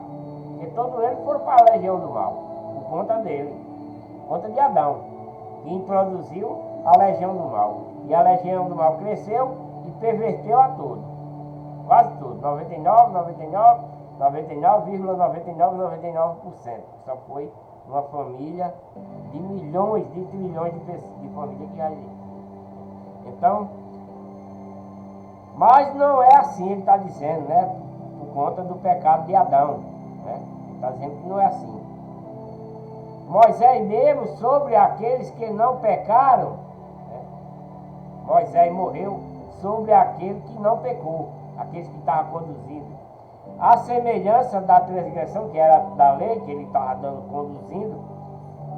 Porque todos eles foram para a legião do mal. Por conta dele. Por conta de Adão. Que introduziu a legião do mal. E a legião do mal cresceu e perverteu a todos. Quase tudo. 99,99%. Só foi uma família de milhões, de trilhões de famílias que já existe. Então, mas não é assim, ele está dizendo, né? Por conta do pecado de Adão. Né? Ele está dizendo que não é assim. Moisés mesmo, sobre aqueles que não pecaram, né? Moisés morreu sobre aquele que não pecou, aqueles que estavam conduzindo. A semelhança da transgressão, que era da lei, que ele estava conduzindo,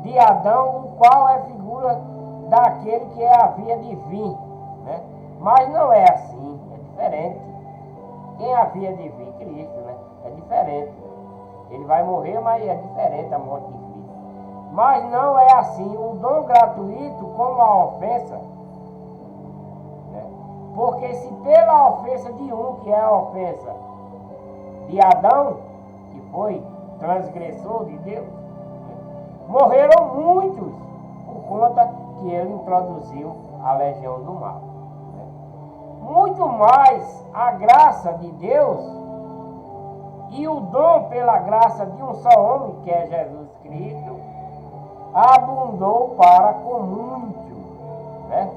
de Adão, o qual é figura daquele que havia de vir. Né? Mas não é assim, é diferente. Quem havia de vir? Cristo, né? É diferente. Ele vai morrer, mas é diferente a morte de Cristo. Mas não é assim, o dom gratuito como a ofensa. Né? Porque se pela ofensa de um, que é a ofensa de Adão, que foi transgressor de Deus, morreram muitos por conta que ele introduziu a legião do mal. Né? Muito mais a graça de Deus e o dom pela graça de um só homem, que é Jesus Cristo, abundou para com muitos. Né?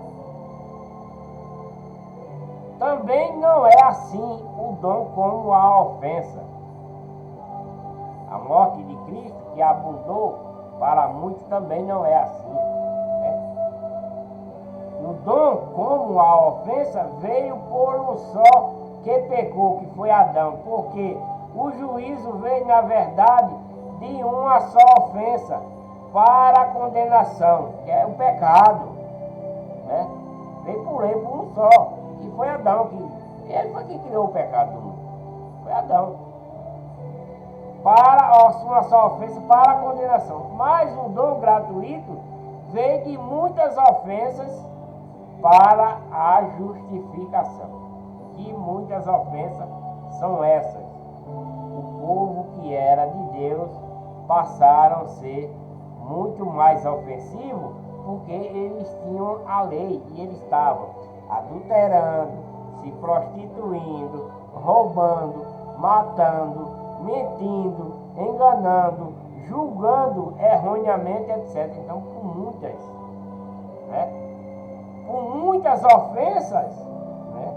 Também não é assim o dom como a ofensa. A morte de Cristo, que abundou para muitos, também não é assim. Né? O dom como a ofensa veio por um só que pecou, que foi Adão, porque o juízo veio, na verdade, de uma só ofensa para a condenação, que é o pecado. Né? Veio por ele, por um só, que foi Adão. Ele foi quem criou o pecado do mundo. Foi Adão. Para uma só ofensa, para a condenação. Mas o dom gratuito veio de muitas ofensas para a justificação. E muitas ofensas são essas. O povo que era de Deus passaram a ser muito mais ofensivos, porque eles tinham a lei e eles estavam adulterando, se prostituindo, roubando, matando, mentindo, enganando, julgando erroneamente, etc. Então, por muitas ofensas, né,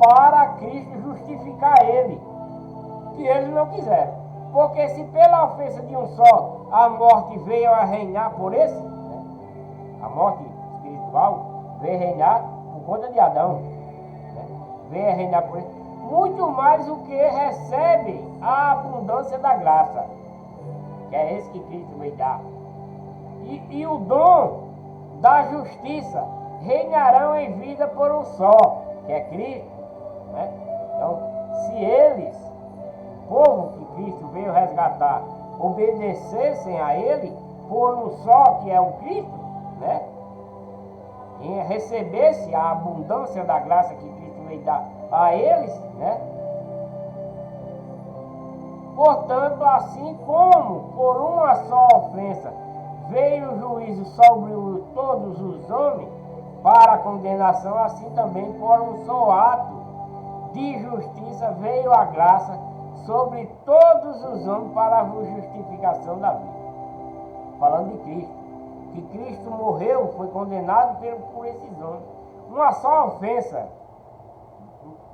para Cristo justificar ele, que eles não quiseram. Porque se pela ofensa de um só a morte veio a reinar por esse, né, a morte espiritual veio a reinar por conta de Adão, né, veio a reinar por esse, muito mais o que recebe a abundância da graça, que é esse que Cristo veio dar. E o dom da justiça reinarão em vida por um só, que é Cristo. Né? Então, se eles, povo que Cristo veio resgatar, obedecessem a ele por um só, que é o Cristo, né? E recebesse a abundância da graça que Cristo veio dar a eles, né? Portanto, assim como por uma só ofensa veio o juízo sobre todos os homens para a condenação, assim também por um só ato de justiça veio a graça sobre todos os homens para a justificação da vida. Falando de Cristo, que Cristo morreu, foi condenado por esses homens. Uma só ofensa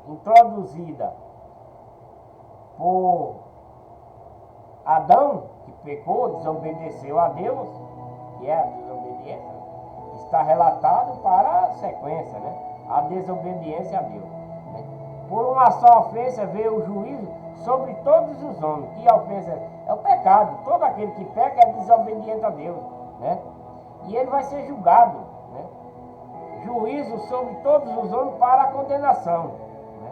introduzida por Adão, que pecou, desobedeceu a Deus, que é a desobediência, está relatado para a sequência, né? A desobediência a Deus. Né? Por uma só ofensa veio o juízo sobre todos os homens. Que a ofensa é o pecado. Todo aquele que peca é desobediente a Deus. Né? E ele vai ser julgado. Né? juízo sobre todos os homens para a condenação. Né?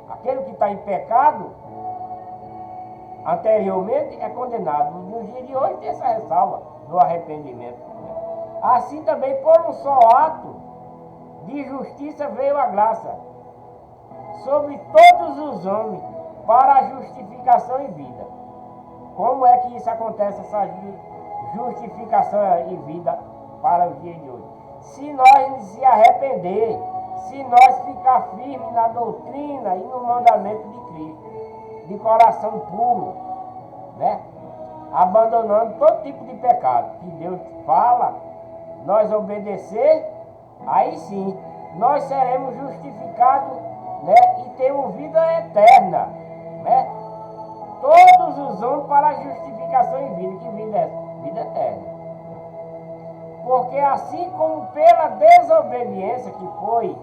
Aquele que está em pecado, anteriormente, é condenado. No dia de hoje tem essa ressalva do arrependimento. Né? Assim também, por um só ato de justiça veio a graça sobre todos os homens para a justificação e vida. Como é que isso acontece, essa justificação e vida para o dia de hoje? Se nós se arrepender, se nós ficar firmes na doutrina e no mandamento de Cristo, de coração puro, né? Abandonando todo tipo de pecado que Deus fala, nós obedecer, aí sim, nós seremos justificados, né? E temos vida eterna, né? Todos os homens para a justificação e vida. Que vida é essa? Vida eterna. Porque assim como pela desobediência que foi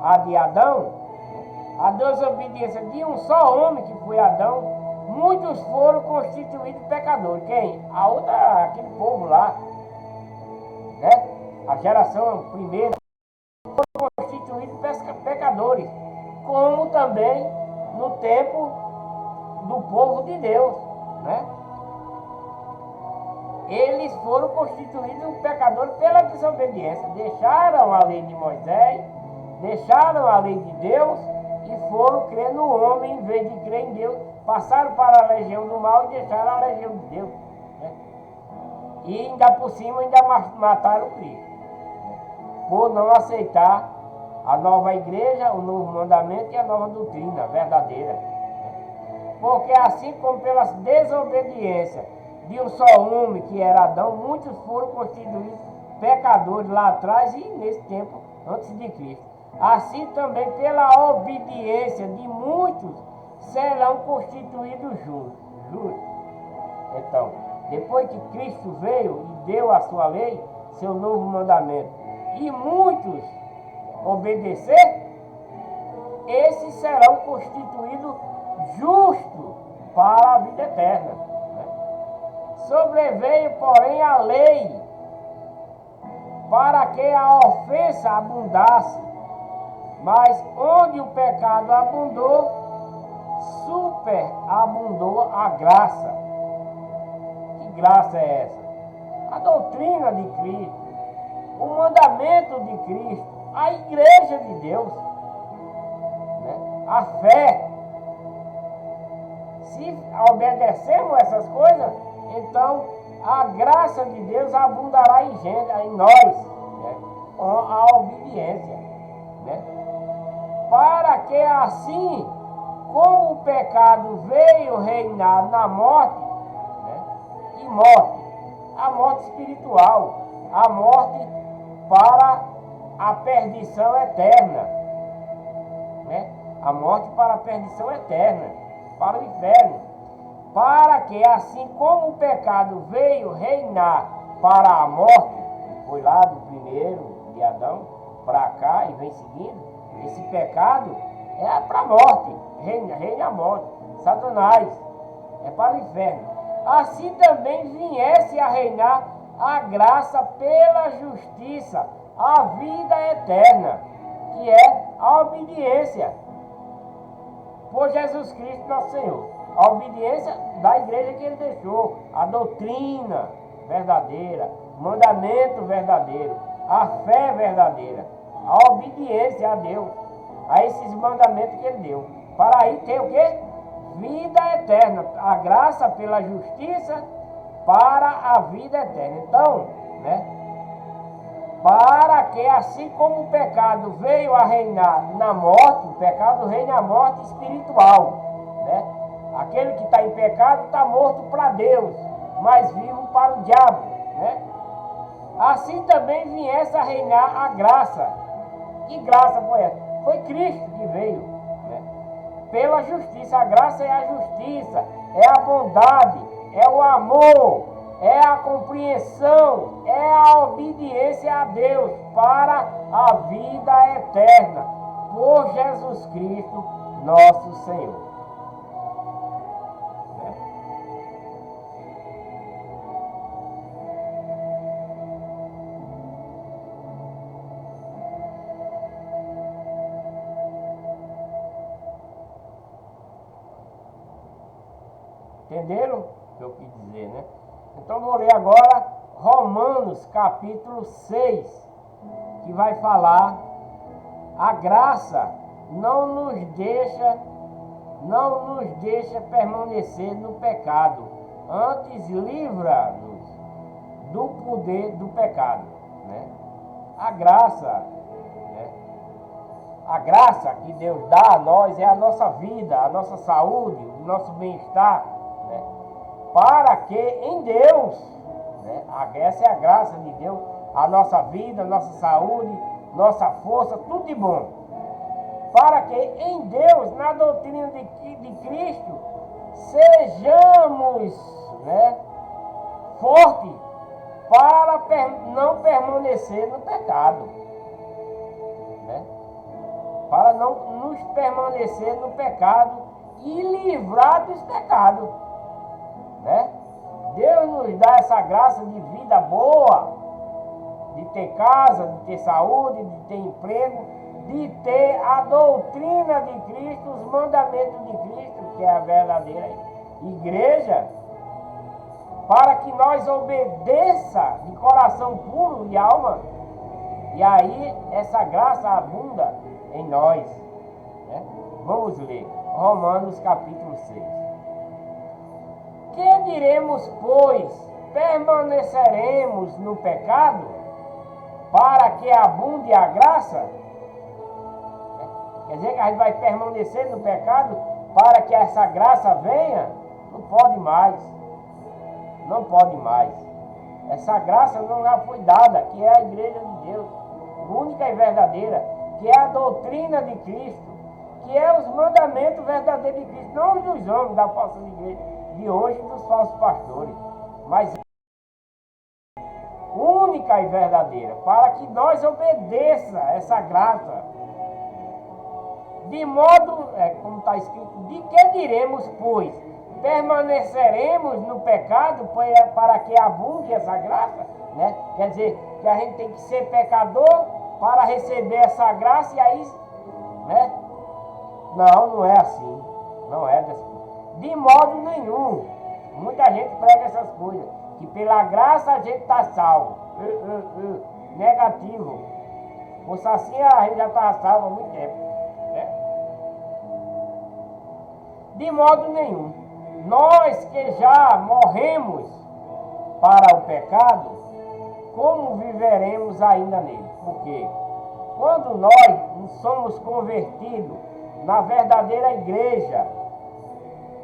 a de Adão, a desobediência de um só homem que foi Adão, muitos foram constituídos pecadores. Quem? A outra, aquele povo lá, né? A geração primeira foram constituídos pecadores, como também no tempo do povo de Deus, né? Eles foram constituídos pecadores pela desobediência, deixaram a lei de Moisés, deixaram a lei de Deus e foram crer no homem em vez de crer em Deus, passaram para a legião do mal e deixaram a legião de Deus, né? E ainda por cima ainda mataram Cristo, né? Por não aceitar a nova igreja, o novo mandamento e a nova doutrina verdadeira. Porque assim como pela desobediência de um só homem, que era Adão, muitos foram constituídos pecadores lá atrás e nesse tempo antes de Cristo. Assim também pela obediência de muitos serão constituídos justos. Então, depois que Cristo veio e deu a sua lei, seu novo mandamento, e muitos obedecer, esses serão constituídos justos para a vida eterna. Né? Sobreveio, porém, a lei para que a ofensa abundasse, mas onde o pecado abundou, superabundou a graça. Que graça é essa? A doutrina de Cristo, o mandamento de Cristo, a igreja de Deus, né? A fé. Se obedecemos essas coisas, então a graça de Deus abundará em nós, né? Com a obediência, né? Para que assim, como o pecado veio reinar na morte, né? Que morte? A morte espiritual, a morte para a perdição eterna, né? A morte para a perdição eterna, para o inferno. Para que assim como o pecado veio reinar para a morte, foi lá do primeiro de Adão para cá e vem seguindo, esse pecado é para a morte, reina a morte, Satanás, é para o inferno. Assim também viesse a reinar a graça pela justiça, a vida eterna, que é a obediência por Jesus Cristo nosso Senhor. A obediência da igreja que ele deixou, a doutrina verdadeira, o mandamento verdadeiro, a fé verdadeira, a obediência a Deus, a esses mandamentos que ele deu. Para aí ter o quê? Vida eterna, a graça pela justiça para a vida eterna. Então, né? Para que assim como o pecado veio a reinar na morte, o pecado reina a morte espiritual, né? Aquele que está em pecado está morto para Deus, mas vivo para o diabo, né? Assim também viesse a reinar a graça. Que graça foi essa? Foi Cristo que veio, né? Pela justiça. A graça é a justiça, é a bondade, é o amor, é a compreensão, é a obediência a Deus para a vida eterna, por Jesus Cristo, nosso Senhor. Entenderam o que eu quis dizer, né? Então vou ler agora Romanos capítulo 6, que vai falar: a graça não nos deixa permanecer no pecado, antes livra-nos do poder do pecado, né? A graça, né? A graça que Deus dá a nós é a nossa vida, a nossa saúde, o nosso bem-estar, né? Para que em Deus, né? Essa é a graça de Deus, a nossa vida, a nossa saúde, nossa força, tudo de bom. Para que em Deus, na doutrina de Cristo, sejamos, né, fortes para não permanecer no pecado, né? Para não nos permanecer no pecado e livrar dos pecados, né? Deus nos dá essa graça de vida boa, de ter casa, de ter saúde, de ter emprego, de ter a doutrina de Cristo, os mandamentos de Cristo, que é a verdadeira igreja, para que nós obedeça de coração puro e alma, e aí essa graça abunda em nós, né? Vamos ler Romanos capítulo 6. Que diremos, pois? Permaneceremos no pecado para que abunde a graça? Quer dizer que a gente vai permanecer no pecado para que essa graça venha? Não pode mais. Não pode mais. Essa graça não já foi dada, que é a igreja de Deus, única e verdadeira, que é a doutrina de Cristo, que é os mandamentos verdadeiros de Cristo, não os dos homens da falsa igreja de hoje e dos falsos pastores, mas única e verdadeira, para que nós obedeça essa graça. De modo, como está escrito, de que diremos, pois? Permaneceremos no pecado para que abunde essa graça, né? Quer dizer, que a gente tem que ser pecador para receber essa graça, e aí, né? Não é assim. Não é desse. De modo nenhum. Muita gente prega essas coisas, que pela graça a gente está salvo. Negativo. Fosse assim, a gente já estava salvo há muito tempo, né? De modo nenhum. Nós que já morremos para o pecado, como viveremos ainda nele? Porque quando nós somos convertidos na verdadeira igreja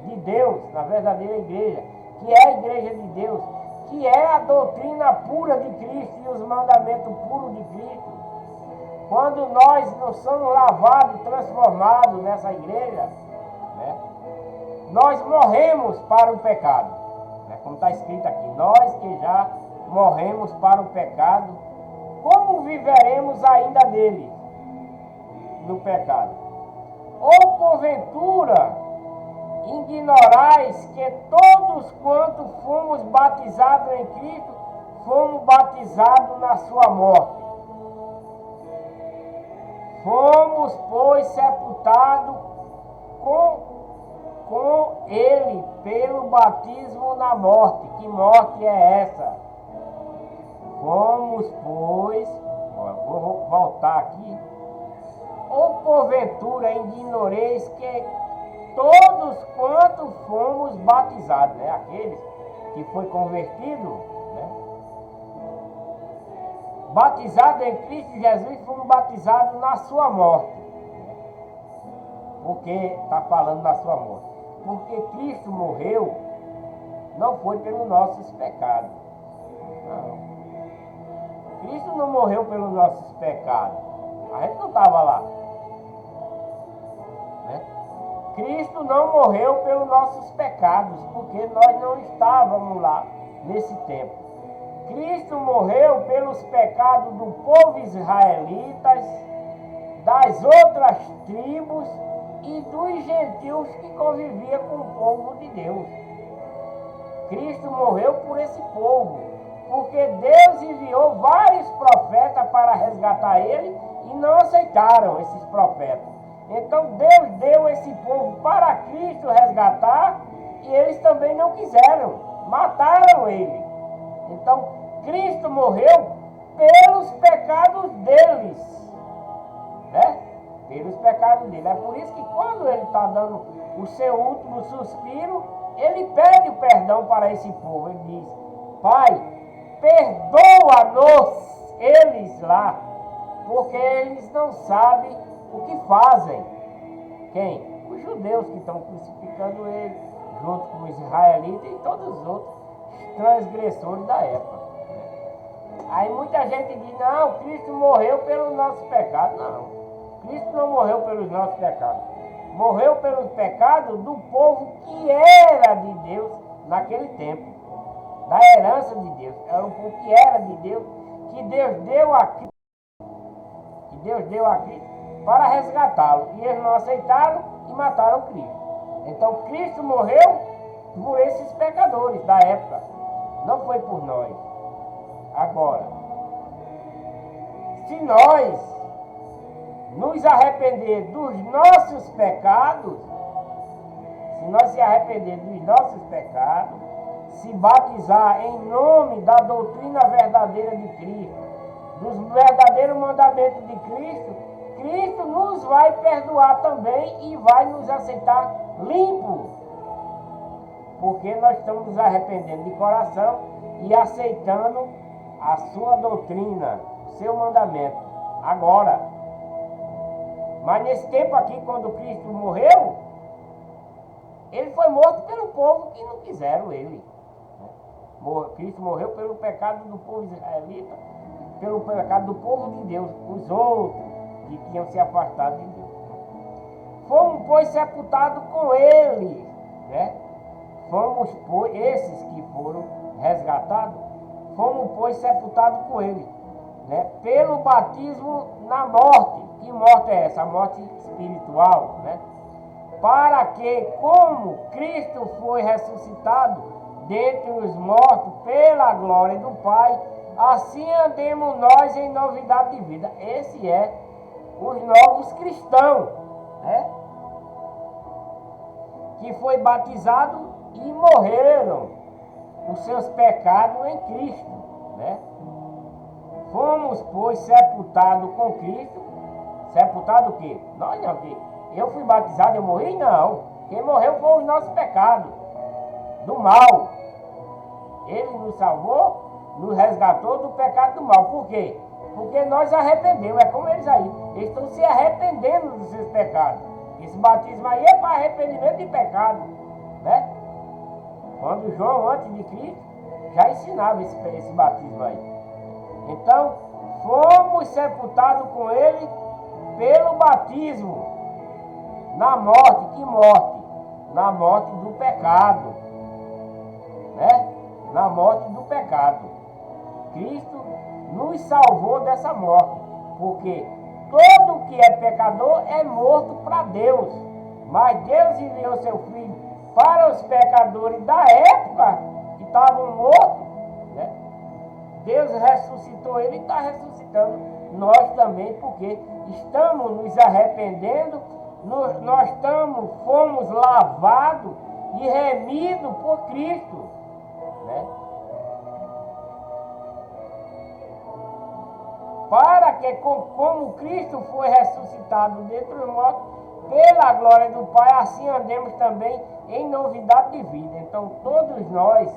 de Deus, na verdadeira igreja, que é a igreja de Deus, que é a doutrina pura de Cristo e os mandamentos puros de Cristo, quando nós não somos lavados, transformados nessa igreja, né? Nós morremos para o pecado, né? Como está escrito aqui, nós que já morremos para o pecado, como viveremos ainda nele, no pecado? Ou porventura ignorais que todos quanto fomos batizados em Cristo, fomos batizados na sua morte? Fomos, pois, sepultados com ele pelo batismo na morte. Que morte é essa? Fomos, pois, vou voltar aqui. Ou porventura ignoreis que todos quanto fomos batizados, né? Aqueles que foi convertido, né? Batizados em Cristo Jesus, fomos batizados na sua morte. Porque está falando da sua morte. Porque Cristo morreu, não foi pelos nossos pecados. Não. Cristo não morreu pelos nossos pecados. A gente não estava lá, né? Cristo não morreu pelos nossos pecados, porque nós não estávamos lá nesse tempo. Cristo morreu pelos pecados do povo israelitas, das outras tribos e dos gentios que conviviam com o povo de Deus. Cristo morreu por esse povo, porque Deus enviou vários profetas para resgatar ele e não aceitaram esses profetas. Então Deus deu esse povo para Cristo resgatar e eles também não quiseram, mataram ele. Então, Cristo morreu pelos pecados deles, né? Pelos pecados dele. É por isso que quando ele está dando o seu último suspiro, ele pede o perdão para esse povo. Ele diz: Pai, perdoa-nos eles lá, porque eles não sabem o que fazem. Quem? Os judeus que estão crucificando ele, junto com os israelitas e todos os outros transgressores da época. Aí muita gente diz: não, Cristo morreu pelos nossos pecados. Não, Cristo não morreu pelos nossos pecados. Morreu pelos pecados do povo que era de Deus naquele tempo. Da herança de Deus. Era um povo que era de Deus, que Deus deu a Cristo. Que Deus deu a Cristo para resgatá-lo. E eles não aceitaram e mataram Cristo. Então Cristo morreu por esses pecadores da época. Não foi por nós. Agora, se nós nos arrepender dos nossos pecados, se nós se arrepender dos nossos pecados, se batizar em nome da doutrina verdadeira de Cristo, dos verdadeiros mandamentos de Cristo, Cristo nos vai perdoar também e vai nos aceitar limpo. Porque nós estamos nos arrependendo de coração e aceitando a sua doutrina, o seu mandamento. Agora, mas nesse tempo aqui, quando Cristo morreu, ele foi morto pelo povo que não quiseram ele. Cristo morreu pelo pecado do povo israelita, pelo pecado do povo de Deus, os outros que tinham se afastado de Deus. Fomos, pois, sepultados com ele, né? Fomos, pois, esses que foram resgatados, fomos, pois, sepultados com ele, né? Pelo batismo na morte. Que morte é essa? A morte espiritual, né? Para que, como Cristo foi ressuscitado dentre os mortos pela glória do Pai, assim andemos nós em novidade de vida. Esse é os novos cristãos, né? Que foi batizado e morreram os seus pecados em Cristo, né? Fomos, pois, sepultados com Cristo. Sepultado o quê? Nós não, que eu fui batizado, eu morri? Não. Quem morreu foi os nossos pecados, do mal. Ele nos salvou, nos resgatou do pecado do mal. Por quê? Porque nós arrependemos. É como eles aí. Eles estão se arrependendo dos seus pecados. Esse batismo aí é para arrependimento de pecado, né? Quando João, antes de Cristo, já ensinava esse batismo aí. Então, fomos sepultados com ele pelo batismo na morte. Que morte? Na morte do pecado, né? Na morte do pecado. Cristo nos salvou dessa morte, porque todo que é pecador é morto para Deus. Mas Deus enviou seu Filho para os pecadores da época que estavam mortos, né? Deus ressuscitou ele e está ressuscitando nós também, porque estamos nos arrependendo, nós fomos lavados e remidos por Cristo, né? Para que, como Cristo foi ressuscitado dentre os mortos, pela glória do Pai, assim andemos também em novidade de vida. Então, todos nós,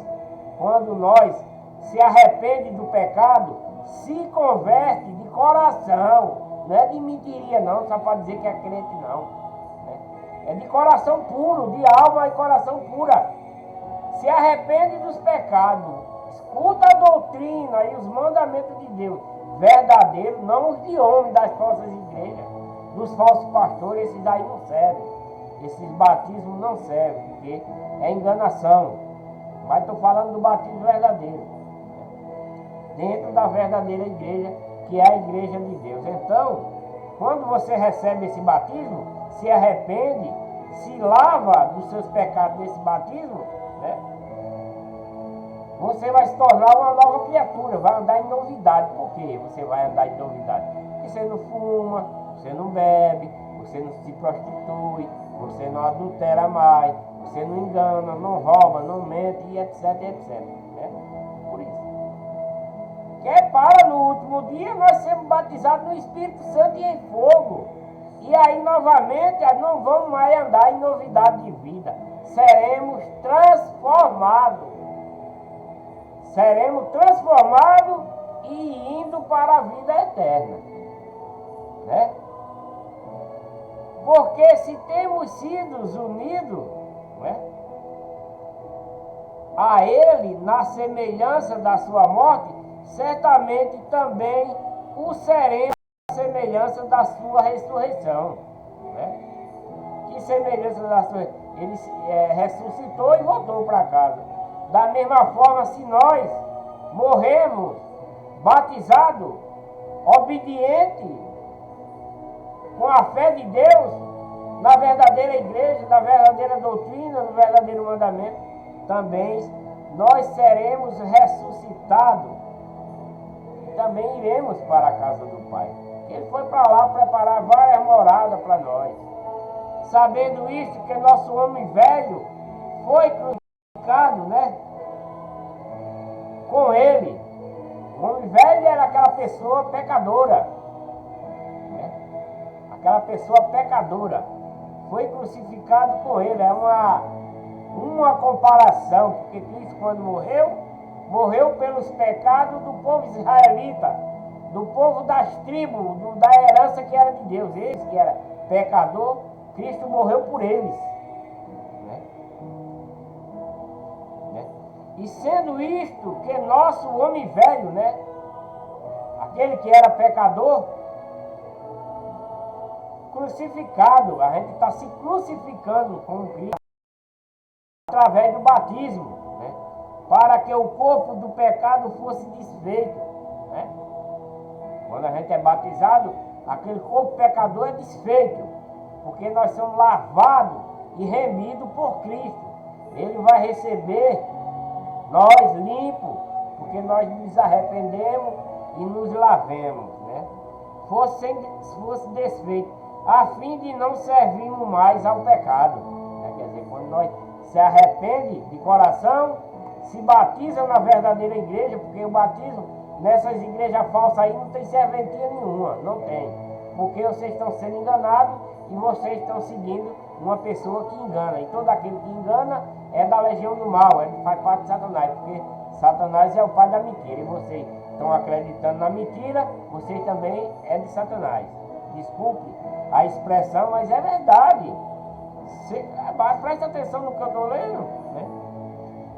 quando nós se arrepende do pecado, se converte de coração, não é de mentiria não, só para dizer que é crente não, né? É de coração puro, de alma e coração pura. Se arrepende dos pecados, escuta a doutrina e os mandamentos de Deus verdadeiros, não os de homem das falsas igrejas, dos falsos pastores. Esses aí não servem, esses batismos não servem, porque é enganação. Mas estou falando do batismo verdadeiro, dentro da verdadeira igreja, que é a igreja de Deus. Então, quando você recebe esse batismo, se arrepende, se lava dos seus pecados nesse batismo, né? Você vai se tornar uma nova criatura, vai andar em novidade. Por quê você vai andar em novidade? Porque você não fuma, você não bebe, você não se prostitui, você não adultera mais, Você não engana, não rouba, não mente, e etc, etc. Né? Por isso. Que é para no último dia nós sermos batizados no Espírito Santo e em fogo. E aí novamente não vamos mais andar em novidade de vida. Seremos transformados. Seremos transformados e indo para a vida eterna. Né? Porque se temos sido unidos, né, a Ele na semelhança da sua morte, certamente também o seremos na semelhança da sua ressurreição. Né? Que semelhança da sua? Ele ressuscitou e voltou para casa. Da mesma forma, se nós morremos batizados, obedientes, com a fé de Deus, na verdadeira igreja, na verdadeira doutrina, no verdadeiro mandamento, também nós seremos ressuscitados e também iremos para a casa do Pai. Ele foi para lá preparar várias moradas para nós. Sabendo isto, que nosso homem velho foi crucificado, né, com ele. O homem velho era aquela pessoa pecadora. Aquela pessoa pecadora foi crucificado com ele. É uma comparação, porque Cristo, quando morreu pelos pecados do povo israelita, do povo das tribos, da herança que era de Deus. Eles que era pecador, Cristo morreu por eles. Né? E sendo isto que nosso homem velho, né, aquele que era pecador, crucificado, a gente está se crucificando com Cristo através do batismo, né? Para que o corpo do pecado fosse desfeito. Né? Quando a gente é batizado, aquele corpo pecador é desfeito, porque nós somos lavados e remidos por Cristo. Ele vai receber nós limpos, porque nós nos arrependemos e nos lavemos, né? Fosse desfeito, a fim de não servirmos mais ao pecado. Né? Quer dizer, quando nós se arrepende de coração, se batiza na verdadeira igreja, porque o batismo nessas igrejas falsas aí não tem serventia nenhuma, não tem. Porque vocês estão sendo enganados e vocês estão seguindo uma pessoa que engana. E todo aquele que engana é da legião do mal, faz parte de Satanás, porque Satanás é o pai da mentira. E vocês estão acreditando na mentira, vocês também é de Satanás. Desculpe a expressão, mas é verdade. Presta atenção no que eu estou lendo. Né?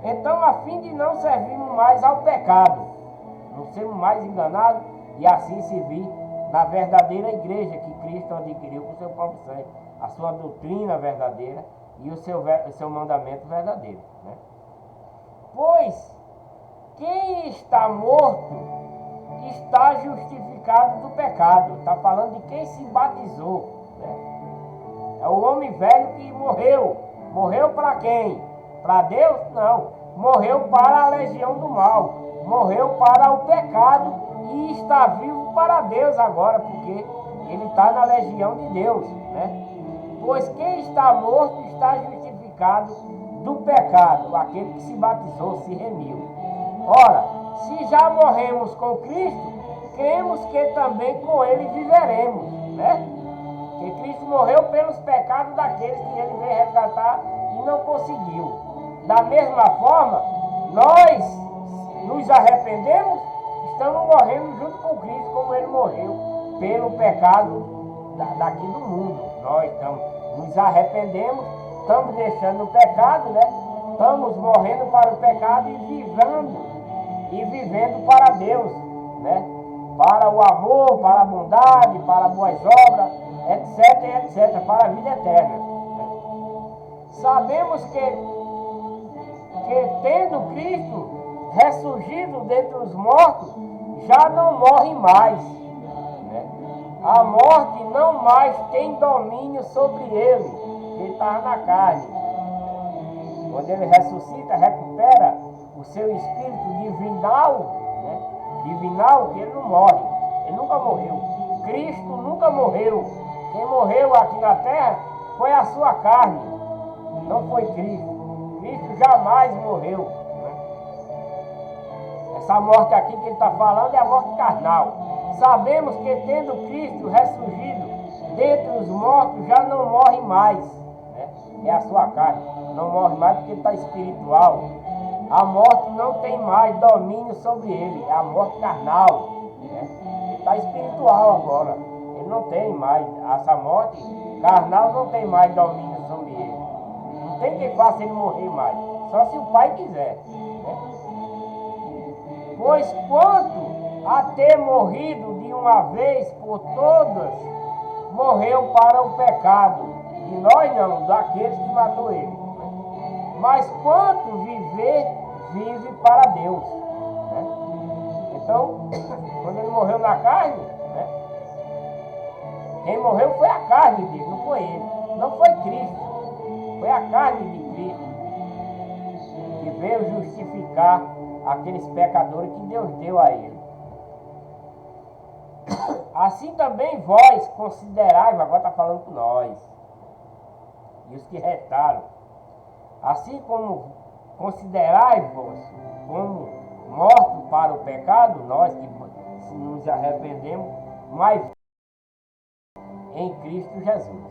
Então, a fim de não servirmos mais ao pecado, não sermos mais enganados e assim servir na verdadeira igreja que Cristo adquiriu com o seu próprio sangue, a sua doutrina verdadeira e o seu mandamento verdadeiro. Né? Pois quem está morto está justificado do pecado. Está falando de quem se batizou. Né? É o homem velho que morreu. Morreu para quem? Para Deus? Não. Morreu para a legião do mal. Morreu para o pecado e está vivo para Deus agora, porque ele está na legião de Deus. Né? Pois quem está morto está justificado do pecado. Aquele que se batizou, se remiu. Ora, se já morremos com Cristo, cremos que também com Ele viveremos, né? Que Cristo morreu pelos pecados daqueles que Ele veio resgatar e não conseguiu. Da mesma forma, nós nos arrependemos, estamos morrendo junto com Cristo, como Ele morreu pelo pecado daqui do mundo. Nós nos arrependemos, estamos deixando o pecado, né? Estamos morrendo para o pecado e vivendo para Deus, né? Para o amor, para a bondade, para as boas obras, etc, etc, para a vida eterna. Né? Sabemos que tendo Cristo ressurgido dentre os mortos, já não morre mais. Né? A morte não mais tem domínio sobre ele, que ele estava na carne. Quando ele ressuscita, recupera o seu espírito divinal, né? Divinal, que ele não morre, ele nunca morreu. Cristo nunca morreu. Quem morreu aqui na terra foi a sua carne. não foi Cristo. Cristo jamais morreu, né? Essa morte aqui que ele está falando é a morte carnal. Sabemos que tendo Cristo ressurgido dentre os mortos, já não morre mais, né? É a sua carne, não morre mais porque ele está espiritual. A morte não tem mais domínio sobre ele, é a morte carnal, né? Ele está espiritual agora, ele não tem mais, essa morte carnal não tem mais domínio sobre ele. Não tem quem faça ele morrer mais, só se o Pai quiser, né? Pois quanto a ter morrido de uma vez por todas, morreu para o pecado, e nós não, daqueles que matou ele, né? Mas quanto viver, vive para Deus, né? Então, quando ele morreu na carne, né? Quem morreu foi a carne dele, não foi ele, não foi Cristo, foi a carne de Cristo que veio justificar aqueles pecadores que Deus deu a ele. Assim também vós considerai, agora está falando com nós, e os que restaram, assim como considerai-vos como mortos para o pecado, nós que se nos arrependemos, mas em Cristo Jesus,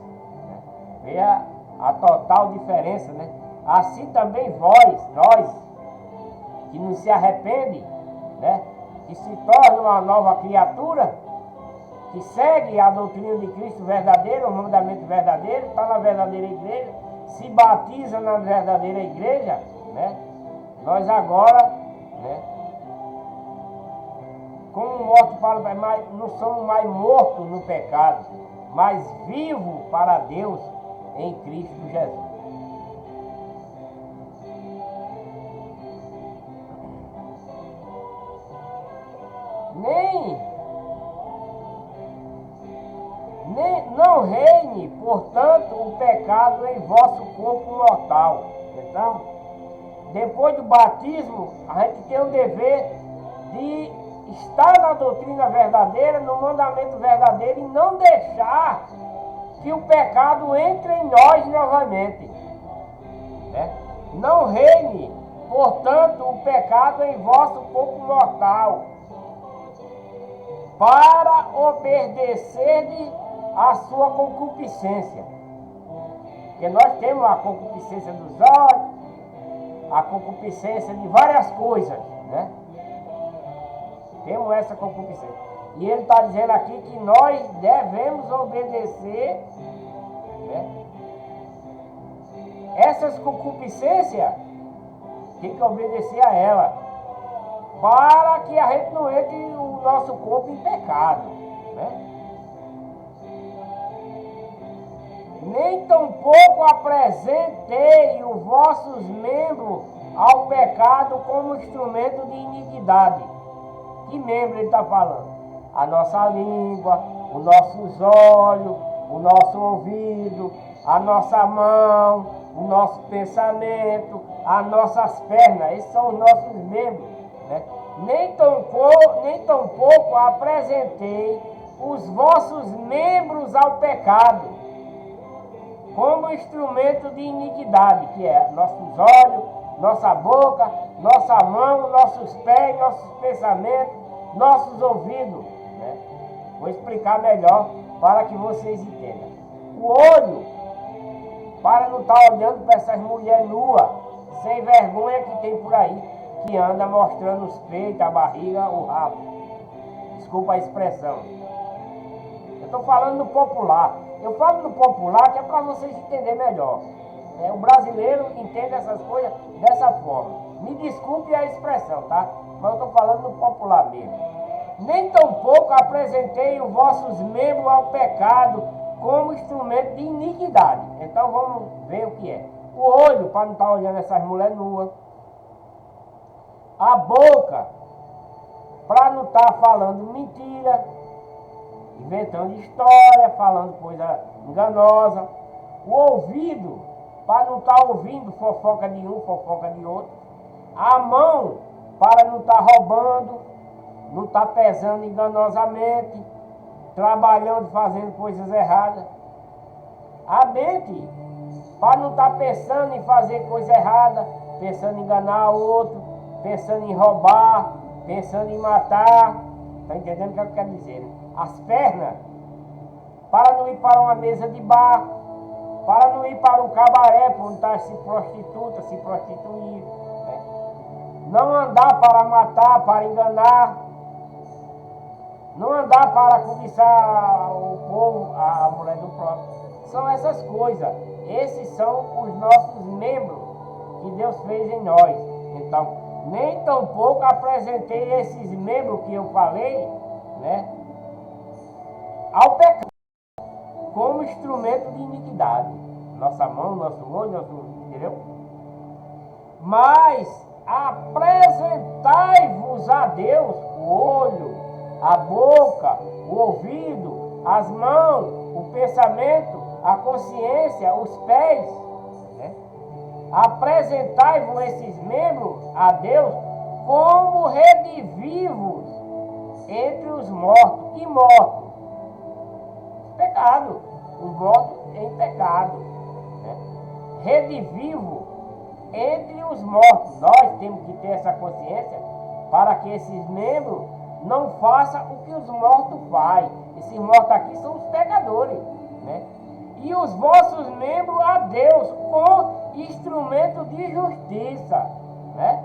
né? Veja a total diferença, né? Assim também vós, nós, que não se arrepende, né? Que se torna uma nova criatura, que segue a doutrina de Cristo verdadeiro, o mandamento verdadeiro, está na verdadeira igreja, se batiza na verdadeira igreja, né? Nós agora, né? Como mortos para o pecado, não somos mais mortos no pecado, mas vivos para Deus em Cristo Jesus. Não reine, portanto, o pecado em vosso corpo mortal. Então, depois do batismo, a gente tem o dever de estar na doutrina verdadeira, no mandamento verdadeiro, e não deixar que o pecado entre em nós novamente, né? Não reine, portanto, o pecado em vosso corpo mortal, para obedecer a sua concupiscência. Porque nós temos a concupiscência dos olhos, a concupiscência de várias coisas, né? Temos essa concupiscência. E ele está dizendo aqui que nós devemos obedecer, né? Essas concupiscências, tem que obedecer a ela, para que a gente não entre o nosso corpo em pecado, né? Nem tampouco apresentei os vossos membros ao pecado como instrumento de iniquidade. Que membro ele está falando? A nossa língua, os nossos olhos, o nosso ouvido, a nossa mão, o nosso pensamento, as nossas pernas. Esses são os nossos membros, né? Nem tampouco apresentei os vossos membros ao pecado como instrumento de iniquidade, que é nossos olhos, nossa boca, nossa mão, nossos pés, nossos pensamentos, nossos ouvidos, né? Vou explicar melhor para que vocês entendam. O olho, para não estar olhando para essas mulheres nuas, sem vergonha que tem por aí, que anda mostrando os peitos, a barriga, o rabo. Desculpa a expressão. Eu estou falando no popular. Eu falo no popular que é para vocês entenderem melhor. O brasileiro entende essas coisas dessa forma. Me desculpe a expressão, tá? Mas eu estou falando no popular mesmo. Nem tampouco apresentei os vossos membros ao pecado como instrumento de iniquidade. Então vamos ver o que é. O olho, para não estar olhando essas mulheres nuas. A boca, para não estar falando mentira, inventando história, falando coisa enganosa. O ouvido, para não estar ouvindo fofoca de um, fofoca de outro. A mão, para não estar roubando, não estar pesando enganosamente, trabalhando, fazendo coisas erradas. A mente, para não estar pensando em fazer coisa errada, pensando em enganar o outro, pensando em roubar, pensando em matar. Está entendendo o que eu quero dizer? Né? As pernas, para não ir para uma mesa de bar, para não ir para um cabaré, para onde está se prostituta, se prostituir. Né? Não andar para matar, para enganar. Não andar para cobiçar o povo, a mulher do próprio. São essas coisas. Esses são os nossos membros que Deus fez em nós. Então, nem tampouco apresentei esses membros que eu falei, né, ao pecado, como instrumento de iniquidade. Nossa mão, nosso olho, entendeu? Mas apresentai-vos a Deus o olho, a boca, o ouvido, as mãos, o pensamento, a consciência, os pés. Né? Apresentai-vos esses membros a Deus como redivivos entre os mortos. Que mortos? Pecado. Os mortos em pecado. Né? Redivivo entre os mortos. Nós temos que ter essa consciência para que esses membros não façam o que os mortos fazem. Esses mortos aqui são os pecadores. Né? E os vossos membros a Deus com instrumento de justiça. Né?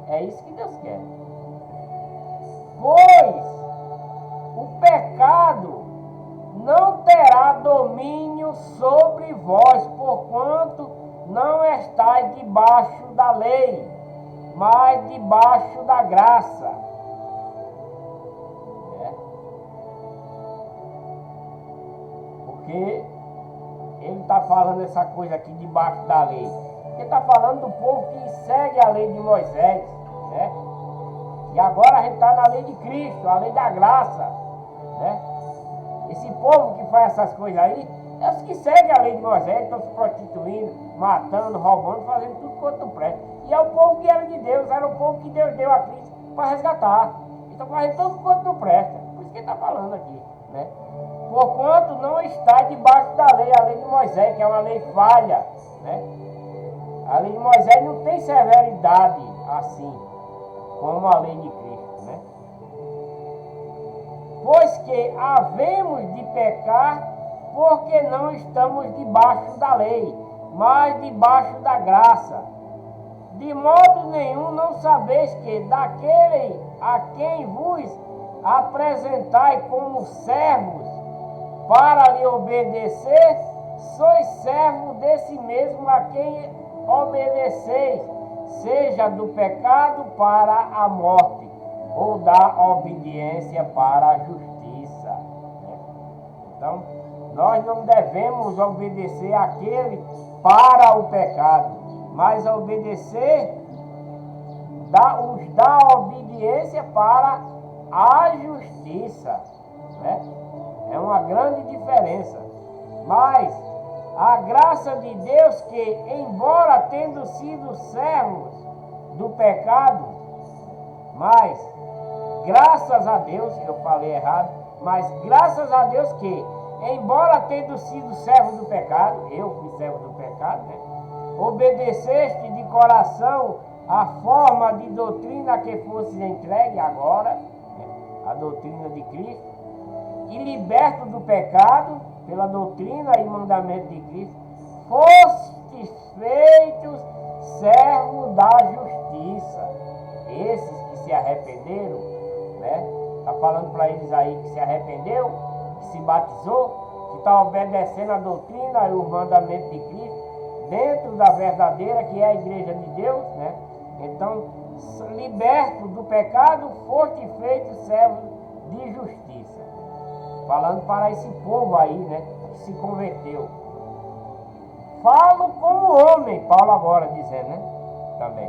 É isso que Deus quer. Pois o pecado não terá domínio sobre vós, porquanto não estáis debaixo da lei, mas debaixo da graça. Porque ele está falando essa coisa aqui debaixo da lei. Ele está falando do povo que segue a lei de Moisés, né? E agora a gente está na lei de Cristo, a lei da graça, né? Esse povo que faz essas coisas aí, é os que seguem a lei de Moisés, estão se prostituindo, matando, roubando, fazendo tudo quanto não presta. E é o povo que era de Deus, era o povo que Deus deu a Cristo para resgatar. Então fazendo tudo quanto não presta. Por isso que ele está falando aqui, né? Porquanto não está debaixo da lei, a lei de Moisés, que é uma lei falha, né? A lei de Moisés não tem severidade assim, como a lei de Cristo, né? Pois que havemos de pecar, porque não estamos debaixo da lei, mas debaixo da graça. De modo nenhum não sabeis que daquele a quem vos apresentai como servos para lhe obedecer, sois servos desse mesmo a quem obedeceis, seja do pecado para a morte, ou da obediência para a justiça. Então, nós não devemos obedecer àquele para o pecado, mas obedecer os da obediência para a justiça. Né? É uma grande diferença. Mas a graça de Deus que, embora tendo sido servos do pecado, mas graças a Deus, eu falei errado, mas graças a Deus que, embora tendo sido servo do pecado, eu fui servo do pecado, né? Obedeceste de coração a forma de doutrina que fosse entregue agora, né? A doutrina de Cristo, e liberto do pecado, pela doutrina e mandamento de Cristo, fostes feitos servos da justiça. Esses que se arrependeram, né? Está falando para eles aí que se arrependeu, que se batizou, que está obedecendo a doutrina e o mandamento de Cristo, dentro da verdadeira, que é a igreja de Deus, né? Então, liberto do pecado, foste feito servo de justiça. Falando para esse povo aí, né, que se converteu. Falo como homem, Paulo agora dizendo, né, também.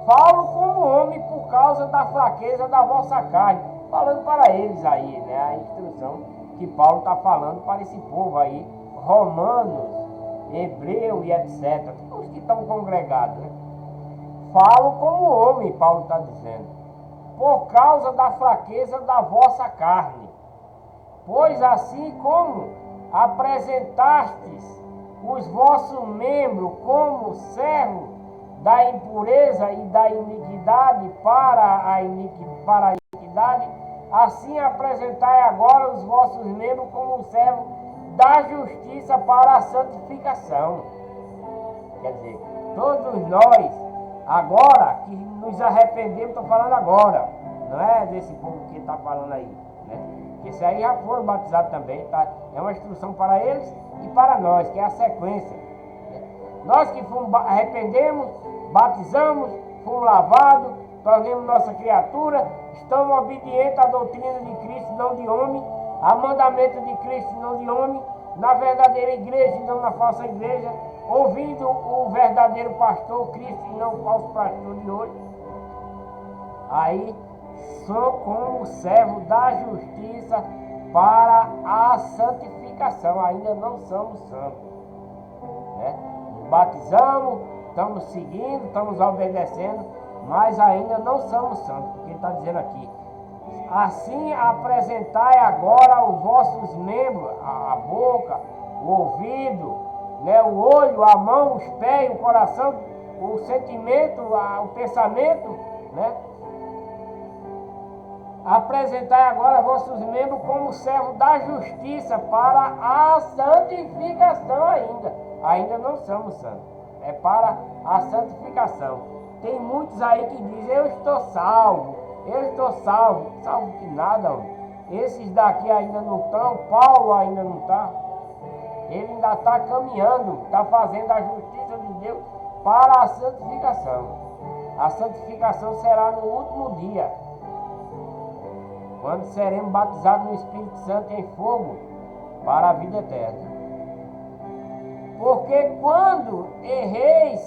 Falo como homem por causa da fraqueza da vossa carne. Falando para eles aí, né, a instrução que Paulo está falando para esse povo aí, romanos, hebreu e etc. Os que estão congregados, né. Falo como homem, Paulo está dizendo, por causa da fraqueza da vossa carne. Pois assim como apresentastes os vossos membros como servo da impureza e da iniquidade para a iniquidade, assim apresentai agora os vossos membros como servo da justiça para a santificação. Quer dizer, todos nós, agora que nos arrependemos, estou falando agora, não é desse povo que está falando aí, né? Esse aí já foram batizados também, tá? É uma instrução para eles e para nós, que é a sequência. Nós que fomos arrependemos, batizamos, fomos lavados, tornemos nossa criatura, estamos obedientes à doutrina de Cristo, não de homem, a mandamento de Cristo, não de homem, na verdadeira igreja e não na falsa igreja, ouvindo o verdadeiro pastor Cristo e não o falso pastor de hoje. Aí, sou como servo da justiça para a santificação. Ainda não somos santos, né? Nos batizamos, estamos seguindo, estamos obedecendo, mas ainda não somos santos, porque ele está dizendo aqui: assim apresentai agora os vossos membros, a boca, o ouvido, né, o olho, a mão, os pés, o coração, o sentimento, o pensamento, né? Apresentai agora vossos membros como servo da justiça para a santificação ainda. Ainda não somos santos. É para a santificação. Tem muitos aí que dizem: eu estou salvo, eu estou salvo. Salvo que nada, homem. Esses daqui ainda não estão, Paulo ainda não está. Ele ainda está caminhando, está fazendo a justiça de Deus para a santificação. A santificação será no último dia, quando seremos batizados no Espírito Santo em fogo para a vida eterna. Porque quando ereis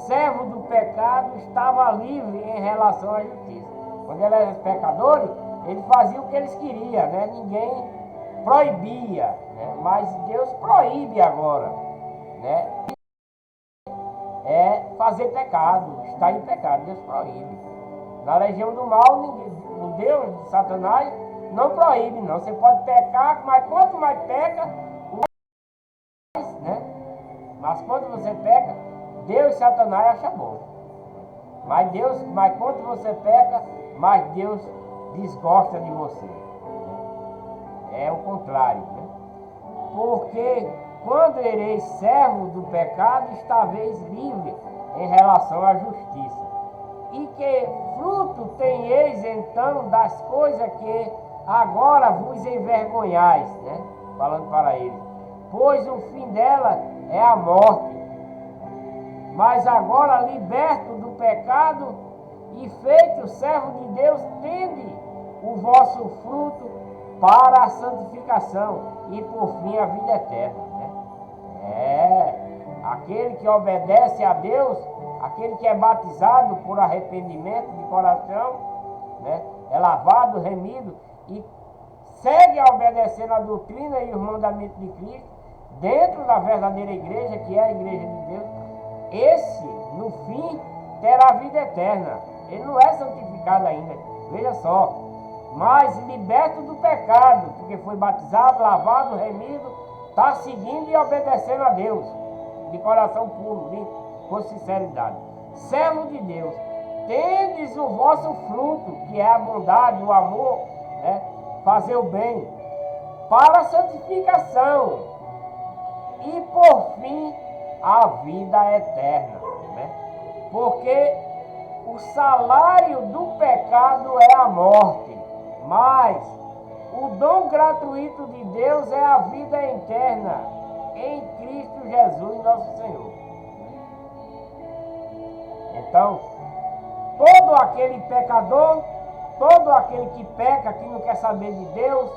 servo do pecado, estava livre em relação à justiça. Quando eles eram pecadores, eles faziam o que eles queriam, né? Ninguém proibia, né? Mas Deus proíbe agora, né? É fazer pecado, estar em pecado, Deus proíbe. Na legião do mal, o Deus de Satanás não proíbe, não. Você pode pecar, mas quanto mais peca, mais, né? Mas quando você peca, Deus e Satanás acham bom. Mas quando você peca, mais Deus desgosta de você. É o contrário, né? Porque quando ereis servo do pecado, estaveis livre em relação à justiça. E que fruto tenheis então das coisas que agora vos envergonhais, né? Falando para eles. Pois o fim dela é a morte. Mas agora, liberto do pecado e feito servo de Deus, tende o vosso fruto para a santificação e por fim a vida eterna, né? Aquele que obedece a Deus, aquele que é batizado por arrependimento de coração, né? É lavado, remido e segue obedecendo a doutrina e os mandamentos de Cristo dentro da verdadeira igreja, que é a igreja de Deus. Esse, no fim, terá vida eterna. Ele não é santificado ainda, veja só, mas liberto do pecado, porque foi batizado, lavado, remido, está seguindo e obedecendo a Deus de coração puro, com sinceridade. Servo de Deus, tendes o vosso fruto, que é a bondade, o amor, né? Fazer o bem, para a santificação e por fim a vida eterna, né? Porque o salário do pecado é a morte, mas o dom gratuito de Deus é a vida eterna em Cristo Jesus, nosso Senhor. Então, todo aquele pecador, todo aquele que peca, que não quer saber de Deus,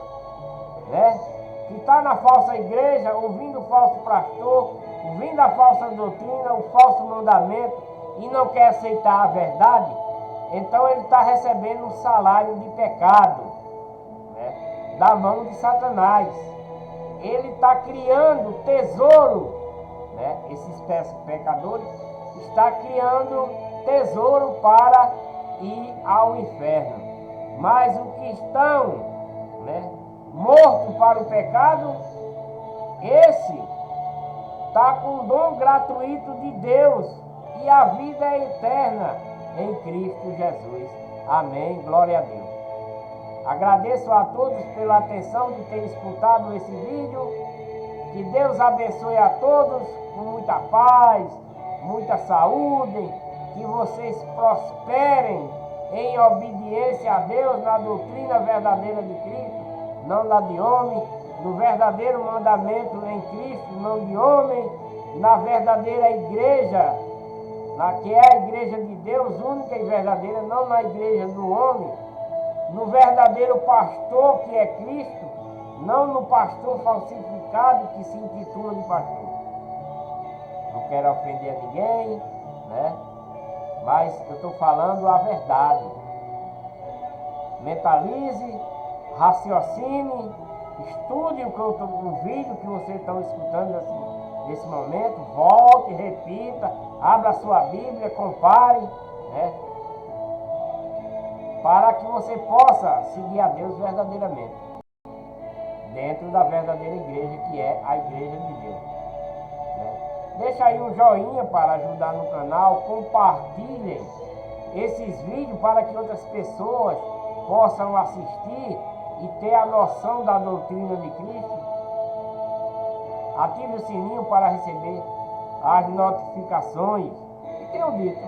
né? Que está na falsa igreja, ouvindo o falso pastor, ouvindo a falsa doutrina, o falso mandamento, e não quer aceitar a verdade, então ele está recebendo um salário de pecado, né? Da mão de Satanás. Ele está criando tesouro, né? Esses pecadores está criando tesouro para ir ao inferno. Mas os que estão, né, mortos para o pecado, esse está com o dom gratuito de Deus e a vida é eterna em Cristo Jesus. Amém. Glória a Deus. Agradeço a todos pela atenção de ter escutado esse vídeo. Que Deus abençoe a todos com muita paz, muita saúde. Que vocês prosperem em obediência a Deus na doutrina verdadeira de Cristo, não da de homem, no verdadeiro mandamento em Cristo, não de homem, na verdadeira igreja, na que é a igreja de Deus, única e verdadeira, não na igreja do homem, no verdadeiro pastor que é Cristo, não no pastor falsificado que se intitula de pastor. Não quero ofender a ninguém, né? Mas eu estou falando a verdade. Mentalize, raciocine, estude o vídeo que vocês estão escutando nesse momento, volte, repita, abra a sua Bíblia, compare, né? Para que você possa seguir a Deus verdadeiramente, dentro da verdadeira igreja, que é a igreja de Deus, né? Deixa aí um joinha para ajudar no canal, compartilhem esses vídeos para que outras pessoas possam assistir e ter a noção da doutrina de Cristo. Ative o sininho para receber as notificações. E tenho dito,